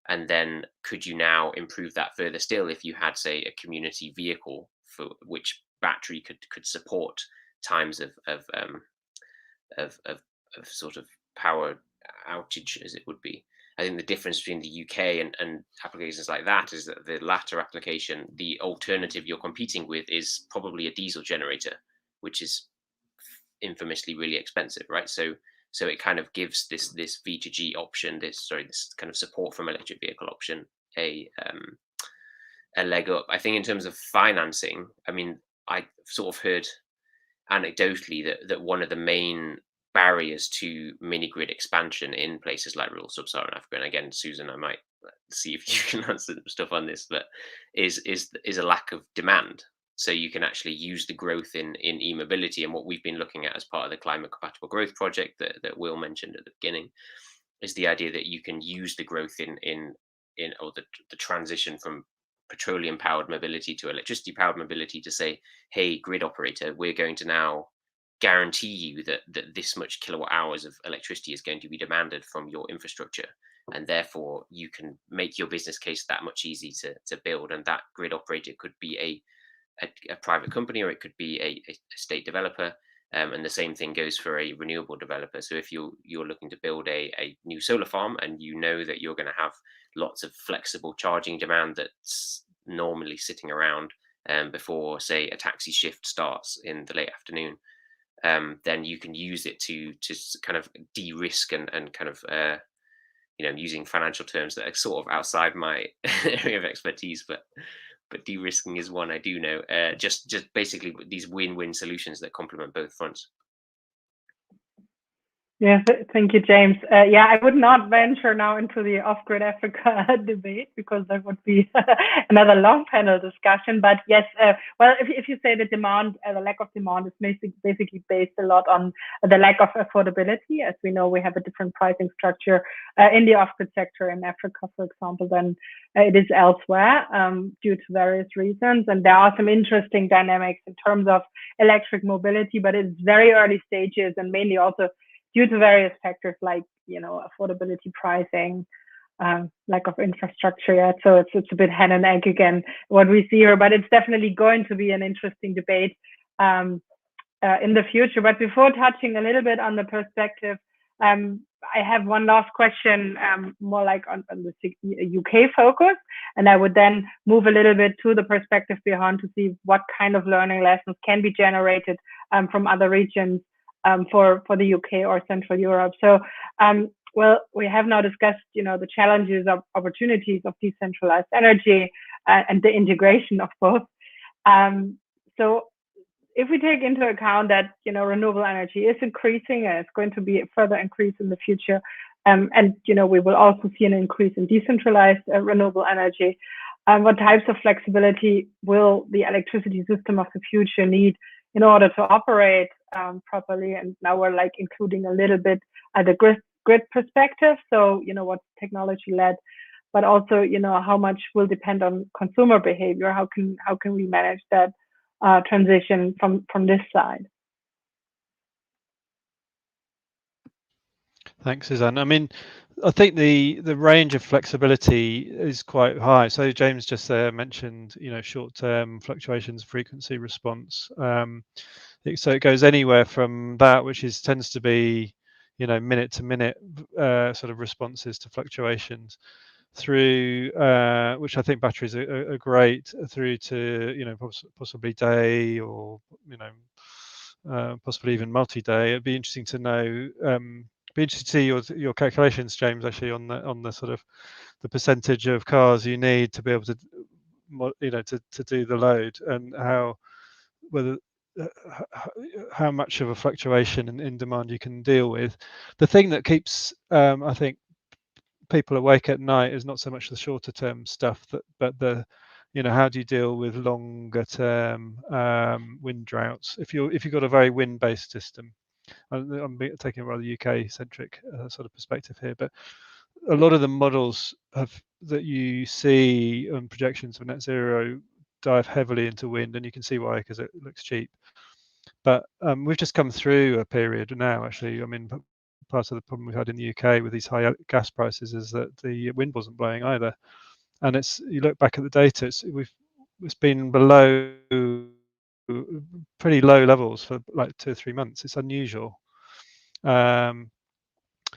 And then could you now improve that further still if you had, say, a community vehicle for which battery could support times of sort of power outage, as it would be. I think the difference between the UK and applications like that is that the latter application, the alternative you're competing with is probably a diesel generator, which is infamously really expensive, right? So it kind of gives this V2G option, this kind of support from electric vehicle option a leg up. I think in terms of financing, I mean, I sort of heard anecdotally that one of the main barriers to mini grid expansion in places like rural sub-Saharan Africa, and again, Susan, I might see if you can answer stuff on this, but is a lack of demand. So you can actually use the growth in e-mobility, and what we've been looking at as part of the climate compatible growth project that Will mentioned at the beginning is the idea that you can use the growth in or the transition from petroleum powered mobility to electricity powered mobility to say, hey, grid operator, we're going to now guarantee you that this much kilowatt hours of electricity is going to be demanded from your infrastructure, and therefore you can make your business case that much easy to build. And that grid operator could be a private company, or it could be a state developer. And the same thing goes for a renewable developer. So if you're looking to build a new solar farm, and you know that you're going to have lots of flexible charging demand that's normally sitting around before, say, a taxi shift starts in the late afternoon, then you can use it to kind of de-risk and kind of using financial terms that are sort of outside my area of expertise, but de-risking is one I do know. Just basically these win-win solutions that complement both fronts. Yeah, thank you, James. Yeah, I would not venture now into the off-grid Africa debate, because that would be another long panel discussion. But yes, well, if you say the demand, the lack of demand is basically based a lot on the lack of affordability. As we know, we have a different pricing structure in the off-grid sector in Africa, for example, than it is elsewhere, due to various reasons. And there are some interesting dynamics in terms of electric mobility, but it's very early stages, and mainly also due to various factors like, affordability, pricing, lack of infrastructure yet. So it's a bit hen and egg again, what we see here, but it's definitely going to be an interesting debate in the future. But before touching a little bit on the perspective, I have one last question, more like on the UK focus, and I would then move a little bit to the perspective behind to see what kind of learning lessons can be generated from other regions for the UK or Central Europe. So, well, we have now discussed, the challenges of opportunities of decentralized energy and the integration of both. So if we take into account that, renewable energy is increasing and it's going to be a further increase in the future, and, we will also see an increase in decentralized renewable energy, what types of flexibility will the electricity system of the future need in order to operate properly? And now we're including a little bit at the grid perspective. So, what's technology led, but also, how much will depend on consumer behavior? How can we manage that transition from this side? Thanks, Suzanne. I mean, I think the range of flexibility is quite high. So James just mentioned, short-term fluctuations, frequency response. So it goes anywhere from that, which tends to be, minute to minute sort of responses to fluctuations, through which I think batteries are great, through to possibly day, or possibly even multi-day. It'd be interesting to know. Be interested to see your calculations, James, actually on the sort of the percentage of cars you need to be able to to do the load, and how much of a fluctuation in demand you can deal with. The thing that keeps I think people awake at night is not so much the shorter term stuff, but the how do you deal with longer term wind droughts if you've got a very wind based system. I'm taking a rather UK centric sort of perspective here, but a lot of the models that you see on projections of net zero dive heavily into wind, and you can see why, because it looks cheap. But we've just come through a period now, actually. I mean, part of the problem we had in the UK with these high gas prices is that the wind wasn't blowing either. And you look back at the data, it's been below pretty low levels for like 2 or 3 months. It's unusual. So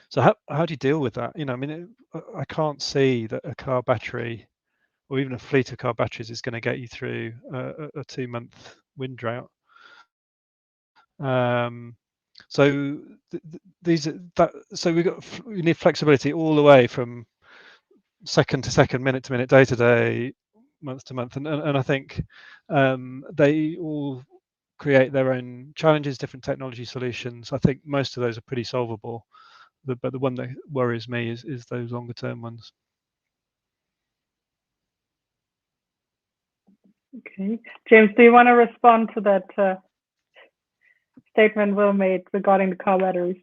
how do you deal with that? I mean, I can't see that a car battery, or even a fleet of car batteries, is going to get you through a 2-month wind drought. So we need flexibility all the way from second to second, minute to minute, day to day, month to month, and I think they all create their own challenges, different technology solutions. I think most of those are pretty solvable, but the one that worries me is those longer term ones. Okay, James, do you want to respond to that statement Will made regarding the car batteries?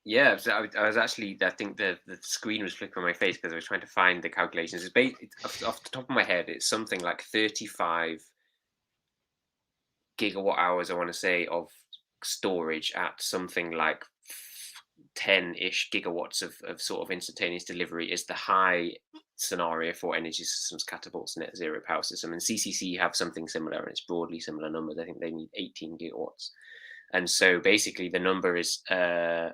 Yeah, so I was actually, I think the screen was flickering on my face because I was trying to find the calculations. It's off the top of my head, it's something like 35 gigawatt hours, I want to say, of storage at something like 10-ish gigawatts of sort of instantaneous delivery is the high scenario for energy systems catapult's net zero power system. And CCC have something similar, and it's broadly similar numbers. I think they need 18 gigawatts. And so basically the number is, I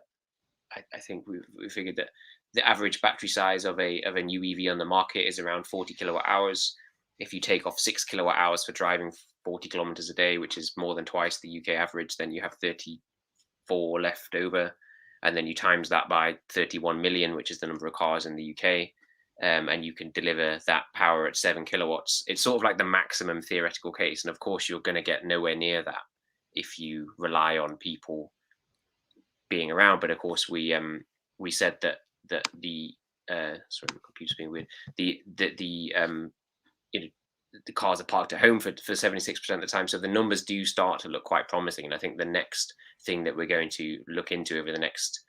think we figured that the average battery size of a new EV on the market is around 40 kilowatt hours. If you take off 6 kilowatt hours for driving 40 kilometers a day, which is more than twice the UK average, then you have 34 left over. And then you times that by 31 million, which is the number of cars in the UK. And you can deliver that power at 7 kilowatts. It's sort of like the maximum theoretical case. And of course, you're going to get nowhere near that if you rely on people being around. But of course, we said that the sorry, my computer's being weird. The cars are parked at home for 76% of the time. So the numbers do start to look quite promising. And I think the next thing that we're going to look into over the next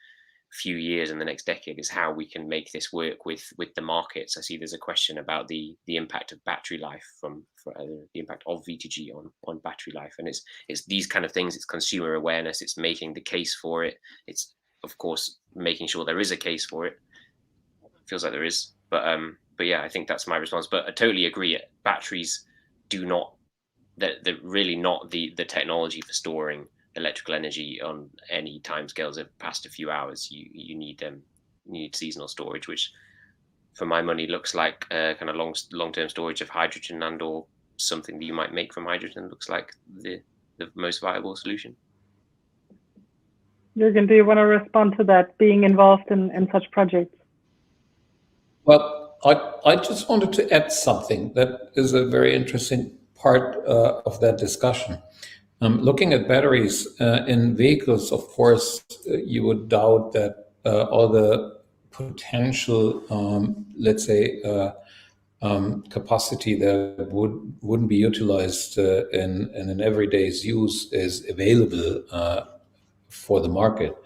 few years and the next decade is how we can make this work with the markets. I see there's a question about the impact of battery life the impact of V2G on battery life. And it's these kind of things. It's consumer awareness. It's making the case for it. It's, of course, making sure there is a case for it. Feels like there is. But yeah, I think that's my response. But I totally agree. Batteries they're really not the technology for storing electrical energy on any timescales of past a few hours. You need seasonal storage, which for my money looks like kind of long-term storage of hydrogen and or something that you might make from hydrogen looks like the most viable solution. Jürgen, do you want to respond to that, being involved in such projects? Well, I just wanted to add something that is a very interesting part of that discussion. Looking at batteries in vehicles, of course, you would doubt that all the potential, let's say, capacity that wouldn't be utilized in an everyday's use is available for the market.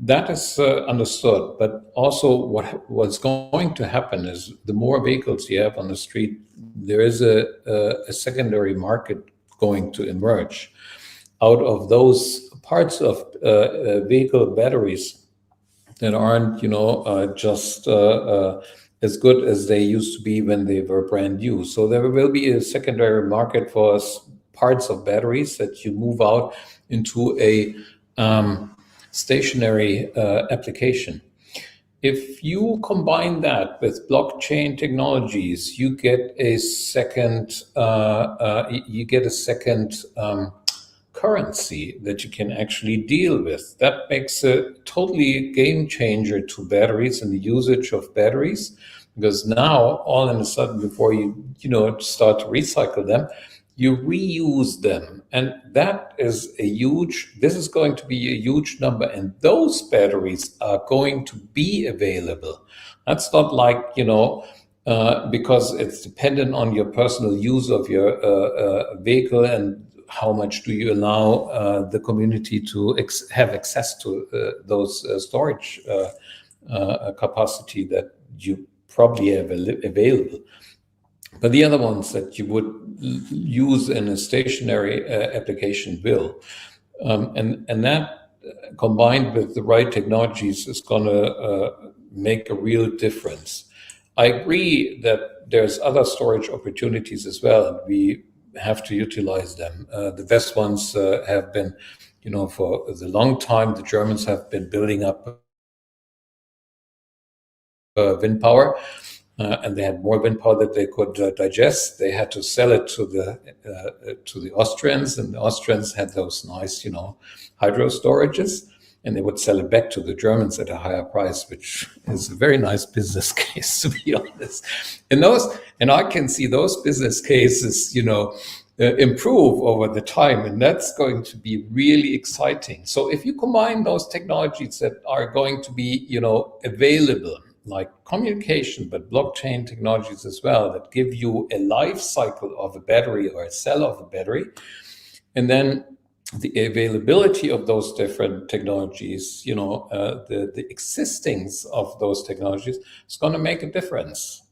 That is understood, but also what's going to happen is the more vehicles you have on the street, there is a secondary market going to emerge out of those parts of vehicle batteries that aren't, just as good as they used to be when they were brand new. So there will be a secondary market for parts of batteries that you move out into a stationary application. If you combine that with blockchain technologies, you get a second currency that you can actually deal with. That makes a totally game changer to batteries and the usage of batteries, because now all of a sudden, before you start to recycle them, you reuse them. And that is this is going to be a huge number. And those batteries are going to be available. That's not like, because it's dependent on your personal use of your vehicle and how much do you allow the community to have access to those storage capacity that you probably have available. But the other ones that you would use in a stationary application will. And that combined with the right technologies is going to make a real difference. I agree that there's other storage opportunities as well, and we have to utilize them. The best ones have been, for the long time, the Germans have been building up wind power. And they had more wind power that they could digest. They had to sell it to the Austrians, and the Austrians had those nice, hydro storages. and they would sell it back to the Germans at a higher price, which is a very nice business case, to be honest. And I can see those business cases, improve over the time, and that's going to be really exciting. So if you combine those technologies that are going to be, available, like communication, but blockchain technologies as well, that give you a life cycle of a battery or a cell of a battery, and then the availability of those different technologies, the existence of those technologies is going to make a difference,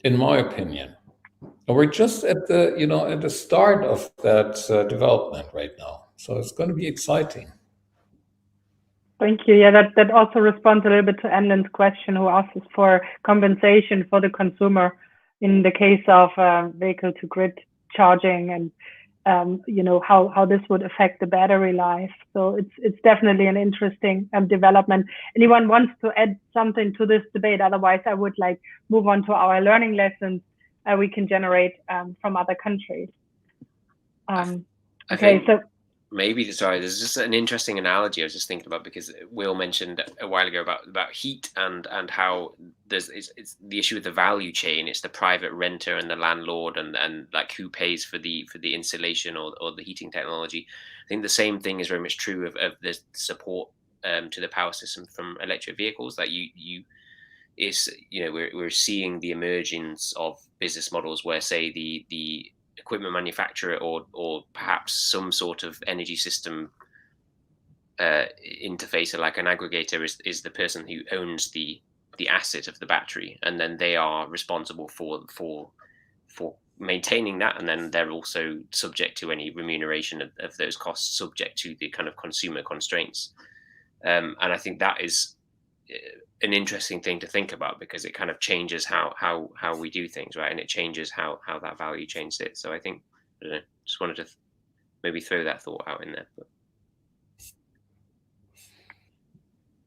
in my opinion. And we're just at the start of that development right now. So it's going to be exciting. Thank you. Yeah, that also responds a little bit to Emlen's question, who asks for compensation for the consumer in the case of vehicle to grid charging, and how this would affect the battery life. So it's definitely an interesting development. Anyone wants to add something to this debate? Otherwise, I would move on to our learning lessons we can generate from other countries. Okay, so maybe, sorry, there's just an interesting analogy I was just thinking about, because Will mentioned a while ago about heat and how it's the issue with the value chain. It's the private renter and the landlord and who pays for the insulation or the heating technology. I think the same thing is very much true of the support to the power system from electric vehicles. That we're seeing the emergence of business models where, say, the equipment manufacturer or perhaps some sort of energy system interfacer, like an aggregator, is the person who owns the asset of the battery, and then they are responsible for maintaining that, and then they're also subject to any remuneration of those costs, subject to the kind of consumer constraints. And I think that is an interesting thing to think about, because it kind of changes how we do things, right? And it changes how that value chain sits. So I think, just wanted to maybe throw that thought out in there. But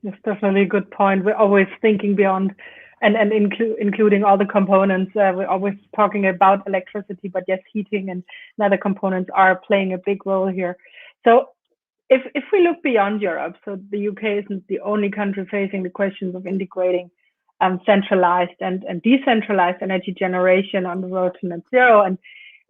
it's definitely a good point. We're always thinking beyond and including all the components. We're always talking about electricity, but yes, heating and other components are playing a big role here. So if we look beyond Europe, so the UK isn't the only country facing the questions of integrating centralized and decentralized energy generation on the road to net zero. And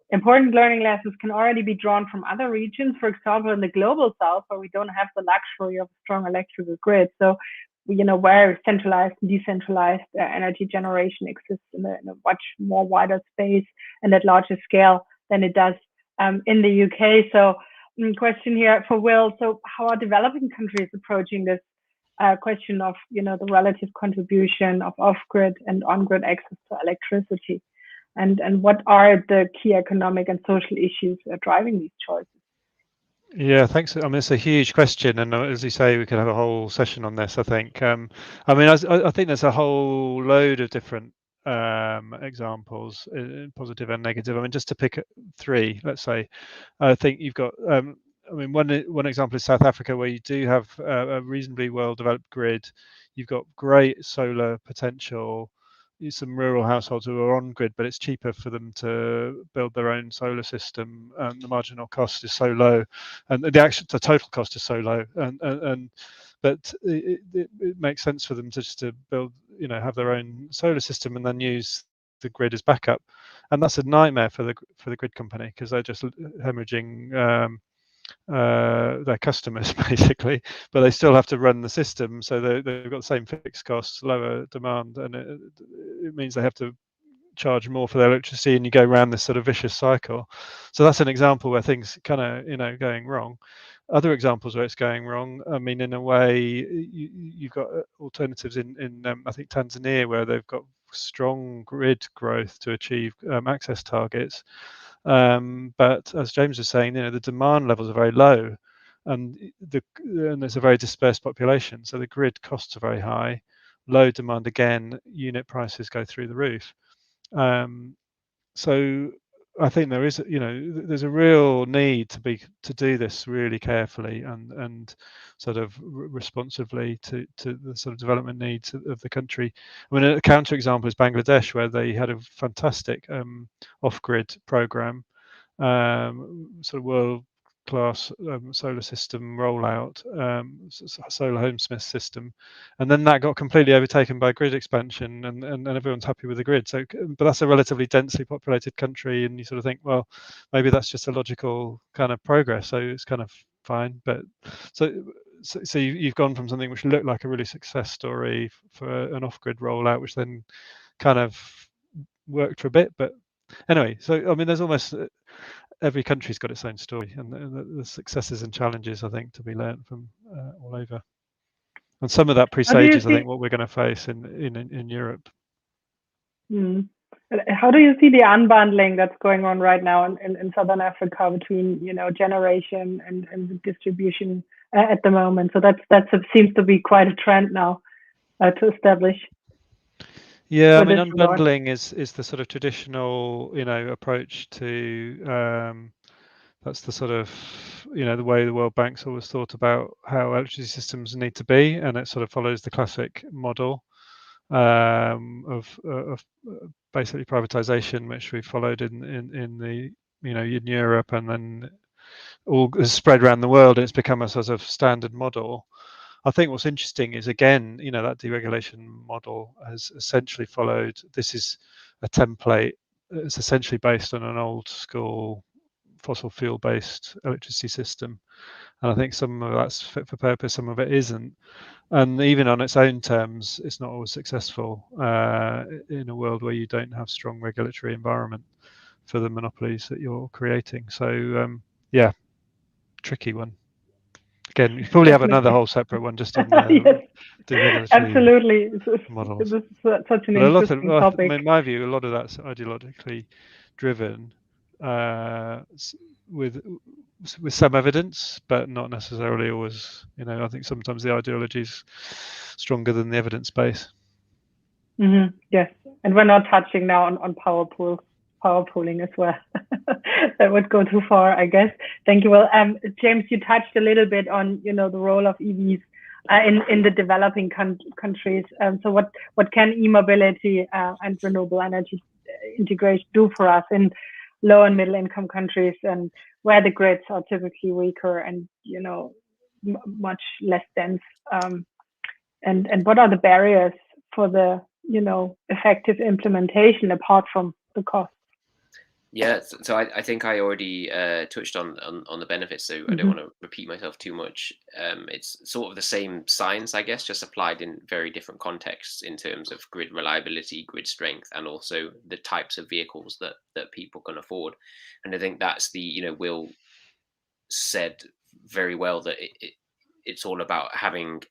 important learning lessons can already be drawn from other regions, for example, in the global south, where we don't have the luxury of a strong electrical grid. So, where centralized and decentralized energy generation exists in a much more wider space and at larger scale than it does in the UK. So, question here for Will. So how are developing countries approaching this question of, the relative contribution of off-grid and on-grid access to electricity? And what are the key economic and social issues driving these choices? Yeah, thanks. I mean, it's a huge question, and as you say, we could have a whole session on this, I think. I think there's a whole load of different examples, positive and negative. I mean, just to pick 3, let's say, I think you've got, one example is South Africa, where you do have a reasonably well-developed grid. You've got great solar potential. Some rural households who are on grid, but it's cheaper for them to build their own solar system. The marginal cost is so low, and the total cost is so low, but it makes sense for them to build, have their own solar system and then use the grid as backup. And that's a nightmare for the grid company, because they're just hemorrhaging their customers basically, but they still have to run the system, so they've got the same fixed costs, lower demand, and it means they have to charge more for their electricity, and you go around this sort of vicious cycle. So that's an example where things kind of going wrong. Other examples where it's going wrong, I mean, in a way, you've got alternatives in I think Tanzania, where they've got strong grid growth to achieve access targets. But as James was saying, the demand levels are very low, and there's a very dispersed population, so the grid costs are very high. Low demand, again, unit prices go through the roof. So I think there is, there's a real need to do this really carefully and sort of responsively to the sort of development needs of the country. I mean, a counter example is Bangladesh, where they had a fantastic off-grid program, sort of class solar system rollout, solar homesmith system, and then that got completely overtaken by grid expansion, and everyone's happy with the grid. So, but that's a relatively densely populated country, and you sort of think, well, maybe that's just a logical kind of progress. So it's kind of fine. But so you've gone from something which looked like a really success story for an off-grid rollout, which then kind of worked for a bit. But anyway, so I mean, there's almost every country's got its own story, and the successes and challenges, I think, to be learned from all over. And some of that presages, I think, what we're going to face in Europe. How do you see the unbundling that's going on right now in Southern Africa between, generation and distribution at the moment? So that seems to be quite a trend now to establish. Yeah, I mean, unbundling is the sort of traditional, approach to. That's the sort of, the way the World Bank's always thought about how electricity systems need to be, and it sort of follows the classic model of basically privatization, which we followed in the in Europe, and then all has spread around the world. And it's become a sort of standard model. I think what's interesting is, again, that deregulation model has essentially followed. This is a template. It's essentially based on an old school fossil fuel based electricity system, and I think some of that's fit for purpose, some of it isn't, and even on its own terms it's not always successful in a world where you don't have strong regulatory environment for the monopolies that you're creating. So yeah, tricky one. Again, you probably have another whole separate one just on the yes, deregulatory absolutely models. This is such an interesting topic. In my view, a lot of that's ideologically driven with some evidence, but not necessarily always. I think sometimes the ideology is stronger than the evidence base. Yes, and we're not touching now on power pooling as well. That would go too far, I guess. Thank you. Well, James, you touched a little bit on the role of EVs in the developing countries. So what can e-mobility and renewable energy integration do for us in low and middle income countries, and where the grids are typically weaker and much less dense, and what are the barriers for the effective implementation apart from the cost? Yeah, so I think I already touched on the benefits, so I don't want to repeat myself too much. It's sort of the same science, I guess, just applied in very different contexts in terms of grid reliability, grid strength, and also the types of vehicles that people can afford. And I think that's the, Will said very well that it's all about having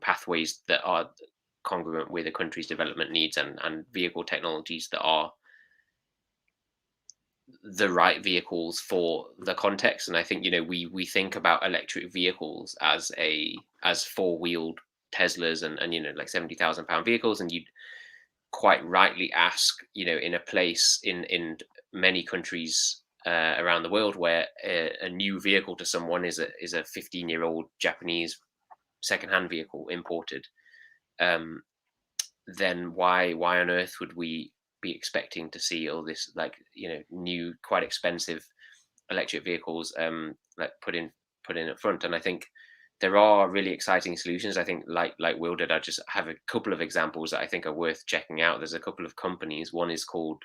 pathways that are congruent with a country's development needs and vehicle technologies that are the right vehicles for the context. And I think we think about electric vehicles as four-wheeled Teslas and like £70,000 vehicles, and you'd quite rightly ask, in a place in many countries around the world where a new vehicle to someone is a 15-year-old Japanese secondhand vehicle imported, then why on earth would we be expecting to see all this new quite expensive electric vehicles put in up front? And I think there are really exciting solutions. I think like Will did, I just have a couple of examples that I think are worth checking out. There's a couple of companies. One is called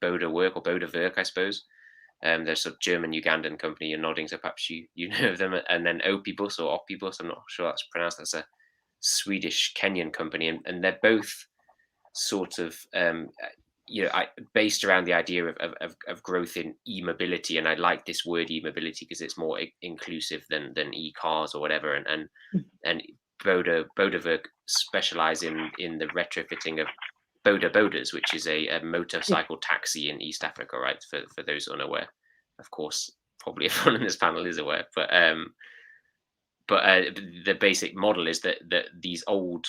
Bodewerk or Bodewerk, I suppose. There's a German Ugandan company. You're nodding, so perhaps you know of them. And then Opibus or Opibus, I'm not sure that's pronounced. That's a Swedish Kenyan company, and they're both sort of based around the idea of growth in e-mobility. And I like this word e-mobility because it's more inclusive than e-cars or whatever. And Bodewerk specialize in the retrofitting of bodas, which is a motorcycle taxi in East Africa, right? For those unaware, of course, probably everyone in this panel is aware, but the basic model is that these old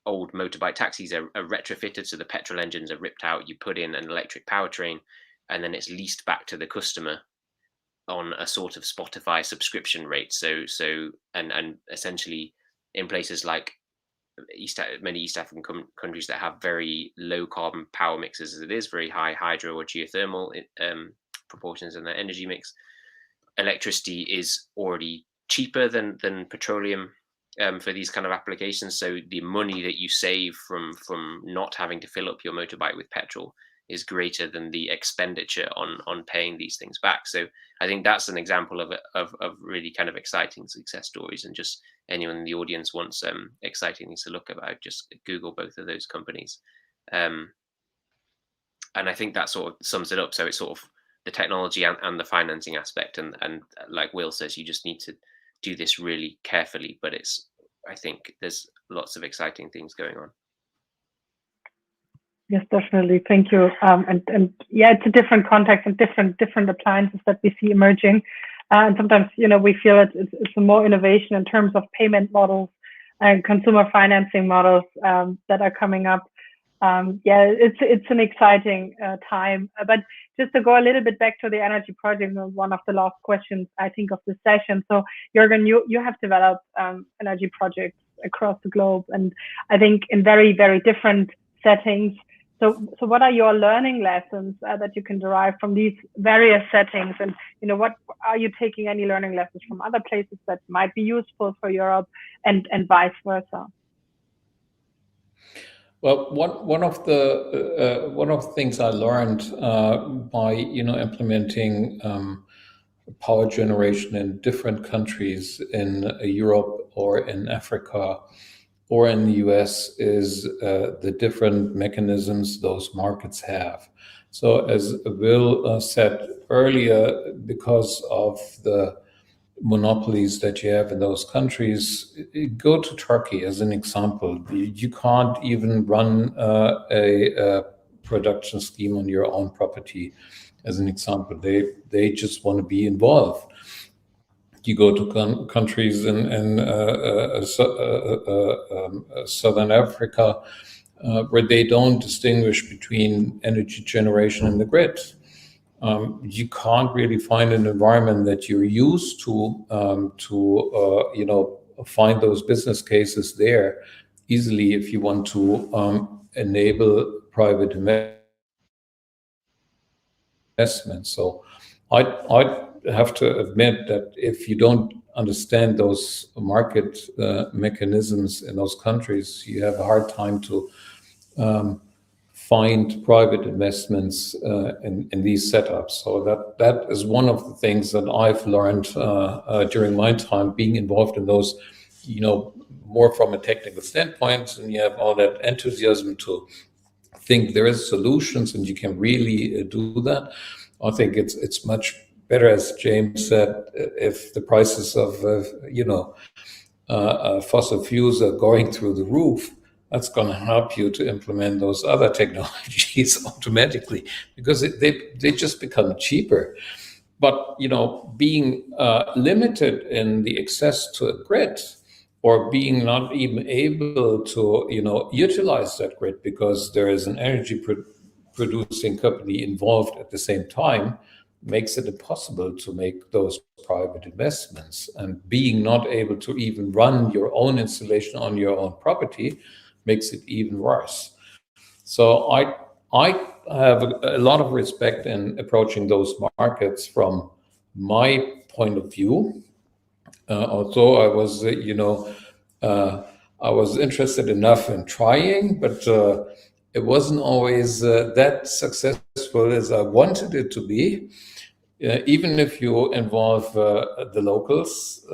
motorbike taxis are retrofitted, so the petrol engines are ripped out, you put in an electric powertrain, and then it's leased back to the customer on a sort of Spotify subscription rate. So and essentially in places like many East African countries that have very low carbon power mixes as it is, very high hydro or geothermal proportions in their energy mix, electricity is already cheaper than petroleum for these kind of applications. So the money that you save from not having to fill up your motorbike with petrol is greater than the expenditure on paying these things back. So I think that's an example of really kind of exciting success stories. And just anyone in the audience wants exciting things to look about, just Google both of those companies. And I think that sort of sums it up. So it's sort of the technology and the financing aspect, and like Will says, you just need to do this really carefully. But I think there's lots of exciting things going on. Yes, definitely. Thank you. And yeah, it's a different context and different appliances that we see emerging. And sometimes, we feel it's more innovation in terms of payment models and consumer financing models that are coming up. Yeah, it's an exciting time. But just to go a little bit back to the energy project, one of the last questions I think of the session. So Jürgen, you have developed energy projects across the globe, and I think in very, very different settings. So what are your learning lessons that you can derive from these various settings? And, what are you taking any learning lessons from other places that might be useful for Europe and vice versa? Well, one of the things I learned by implementing power generation in different countries in Europe or in Africa or in the US is the different mechanisms those markets have. So as Will said earlier, because of the monopolies that you have in those countries, go to Turkey as an example. You can't even run a production scheme on your own property as an example. They just want to be involved. You go to countries in Southern Africa where they don't distinguish between energy generation and the grid. You can't really find an environment that you're used to find those business cases there easily if you want to enable private investment. So I have to admit that if you don't understand those market mechanisms in those countries, you have a hard time to find private investments in these setups. So that is one of the things that I've learned during my time being involved in those, more from a technical standpoint, and you have all that enthusiasm to think there is solutions and you can really do that. I think it's much better, as James said, if the prices of fossil fuels are going through the roof. That's going to help you to implement those other technologies automatically because they just become cheaper. But being limited in the access to a grid, or being not even able to utilize that grid because there is an energy producing company involved at the same time, makes it impossible to make those private investments. And being not able to even run your own installation on your own property makes it even worse. So I have a lot of respect in approaching those markets from my point of view. Although I was, I was interested enough in trying, but it wasn't always that successful as I wanted it to be. Even if you involve the locals,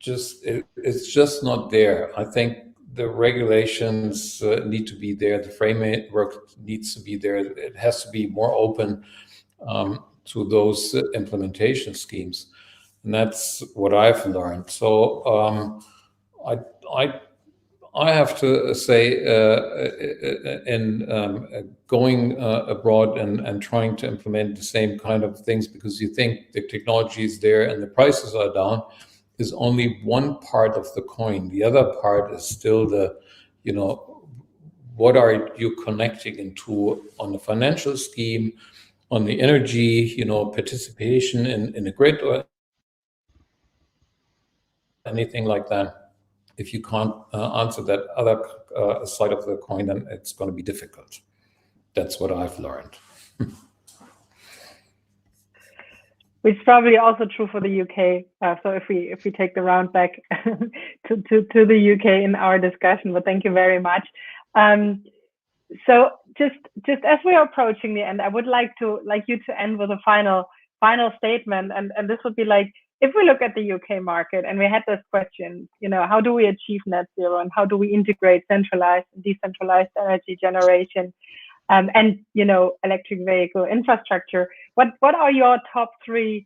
it's just not there. I think the regulations need to be there. The framework needs to be there. It has to be more open to those implementation schemes, and that's what I've learned. So I have to say, in going abroad and trying to implement the same kind of things, because you think the technology is there and the prices are down, is only one part of the coin. The other part is still the, what are you connecting into on the financial scheme, on the energy, participation in a grid or anything like that. If you can't answer that other side of the coin, then it's going to be difficult. That's what I've learned. which is probably also true for the UK. So if we take the round back to the UK in our discussion, but thank you very much. So just as we are approaching the end, I would like you to end with a final statement, and this would be like, if we look at the UK market and we had this question, how do we achieve net zero and how do we integrate centralized and decentralized energy generation and electric vehicle infrastructure? What are your top 3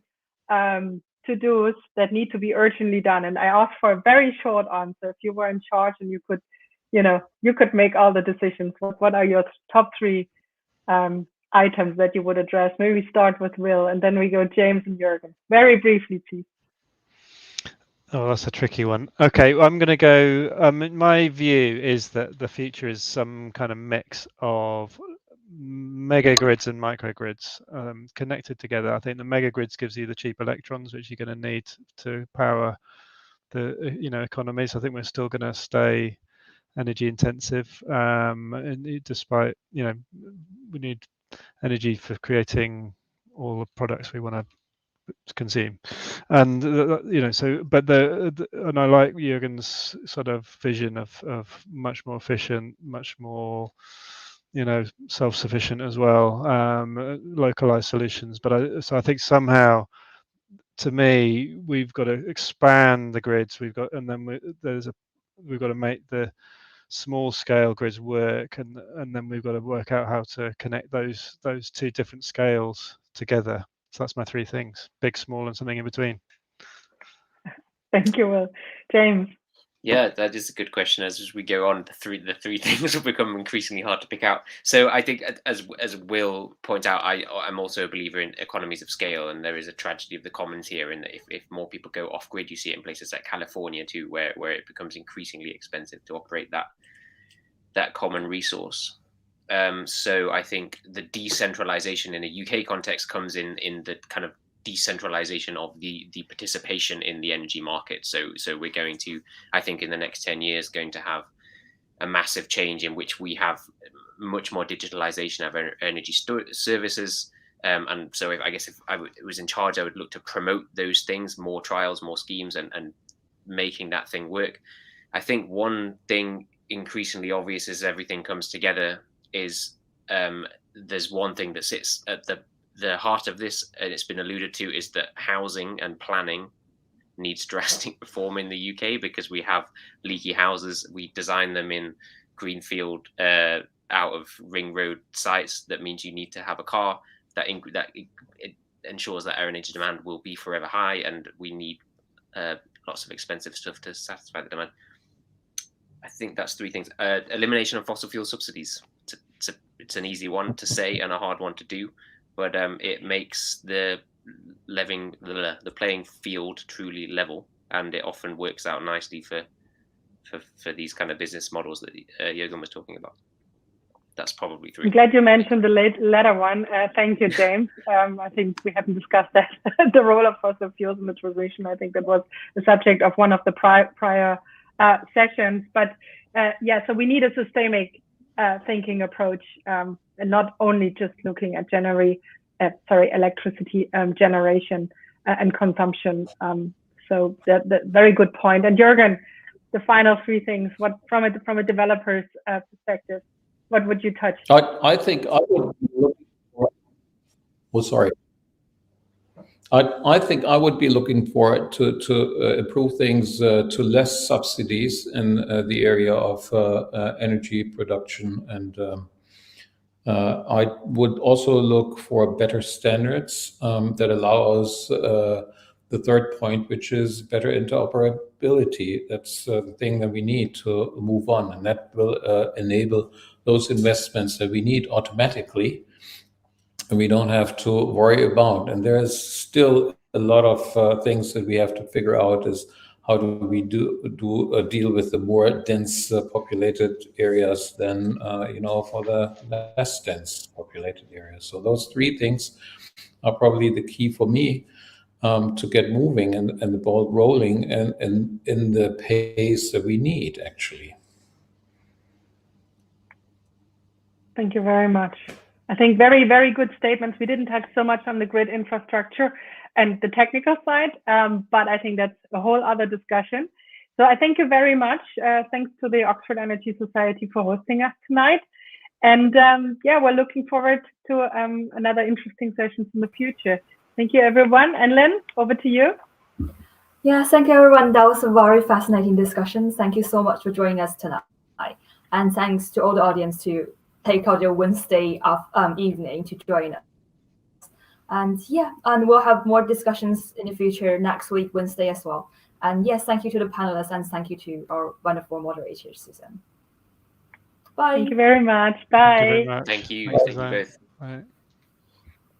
to-dos that need to be urgently done? And I asked for a very short answer. If you were in charge and you could make all the decisions, what are your top 3 items that you would address? Maybe we start with Will and then we go James and Jürgen. Very briefly, please. Oh, that's a tricky one. Okay, well, I'm going to go. My view is that the future is some kind of mix of mega grids and microgrids connected together. I think the mega grids gives you the cheap electrons, which you're going to need to power the economies. I think we're still going to stay energy intensive, and despite we need energy for creating all the products we want to consume, and so but and I like Jürgen's sort of vision of much more efficient, much more self-sufficient as well, localized solutions. But so I think somehow, to me, we've got to expand the grids we've got, and then we've got to make the small scale grids work, and then we've got to work out how to connect those 2 different scales together. So that's my 3 things: big, small, and something in between. Thank you, Will. James. Yeah, that is a good question. As we go on, the three things will become increasingly hard to pick out. So I think, as Will points out, I'm also a believer in economies of scale, and there is a tragedy of the commons here. In that if more people go off grid, you see it in places like California too, where it becomes increasingly expensive to operate that common resource. So I think the decentralization in a UK context comes in the kind of decentralization of the participation in the energy market. So we're going to, I think, in the next 10 years, going to have a massive change in which we have much more digitalization of energy services. And so if I was in charge, I would look to promote those things, more trials, more schemes, and making that thing work. I think one thing increasingly obvious as everything comes together is there's one thing that sits at the heart of this, and it's been alluded to, is that housing and planning needs drastic reform in the UK because we have leaky houses. We design them in greenfield out of ring road sites. That means you need to have a car. It ensures that our energy demand will be forever high, and we need lots of expensive stuff to satisfy the demand. I think that's 3 things. Elimination of fossil fuel subsidies. It's an easy one to say and a hard one to do, but it makes the playing field truly level, and it often works out nicely for these kind of business models that Jürgen was talking about. That's probably 3. I'm glad you mentioned the latter one. Thank you, James. I think we haven't discussed that, the role of fossil fuels in the transition. I think that was the subject of one of the prior sessions. But so we need a systemic thinking approach, and not only just looking at electricity generation and consumption. So that very good point. And Jürgen, the final 3 things. What from a developer's perspective, what would you touch? I think I would be looking for. Oh, sorry. I think I would be looking for to improve things to less subsidies in the area of energy production, and I would also look for better standards that allow us the 3rd point, which is better interoperability. That's the thing that we need to move on, and that will enable those investments that we need automatically, and we don't have to worry about. And there's still a lot of things that we have to figure out, is how do we deal with the more dense populated areas than for the less dense populated areas. So those 3 things are probably the key for me to get moving and the ball rolling and in the pace that we need, actually. Thank you very much. I think very, very good statements. We didn't touch so much on the grid infrastructure and the technical side, but I think that's a whole other discussion. So I thank you very much. Thanks to the Oxford Energy Society for hosting us tonight. And yeah, we're looking forward to another interesting sessions in the future. Thank you, everyone. And Lynn, over to you. Yes, thank you, everyone. That was a very fascinating discussion. Thank you so much for joining us tonight. And thanks to all the audience to take out your Wednesday evening to join us. And yeah, and we'll have more discussions in the future next week, Wednesday as well. And yes, thank you to the panelists and thank you to our wonderful moderators, Susan. Bye. Thank you very much. Bye. Thank you very much. Thank you. Thanks, Thank you Suzanne. both. Bye.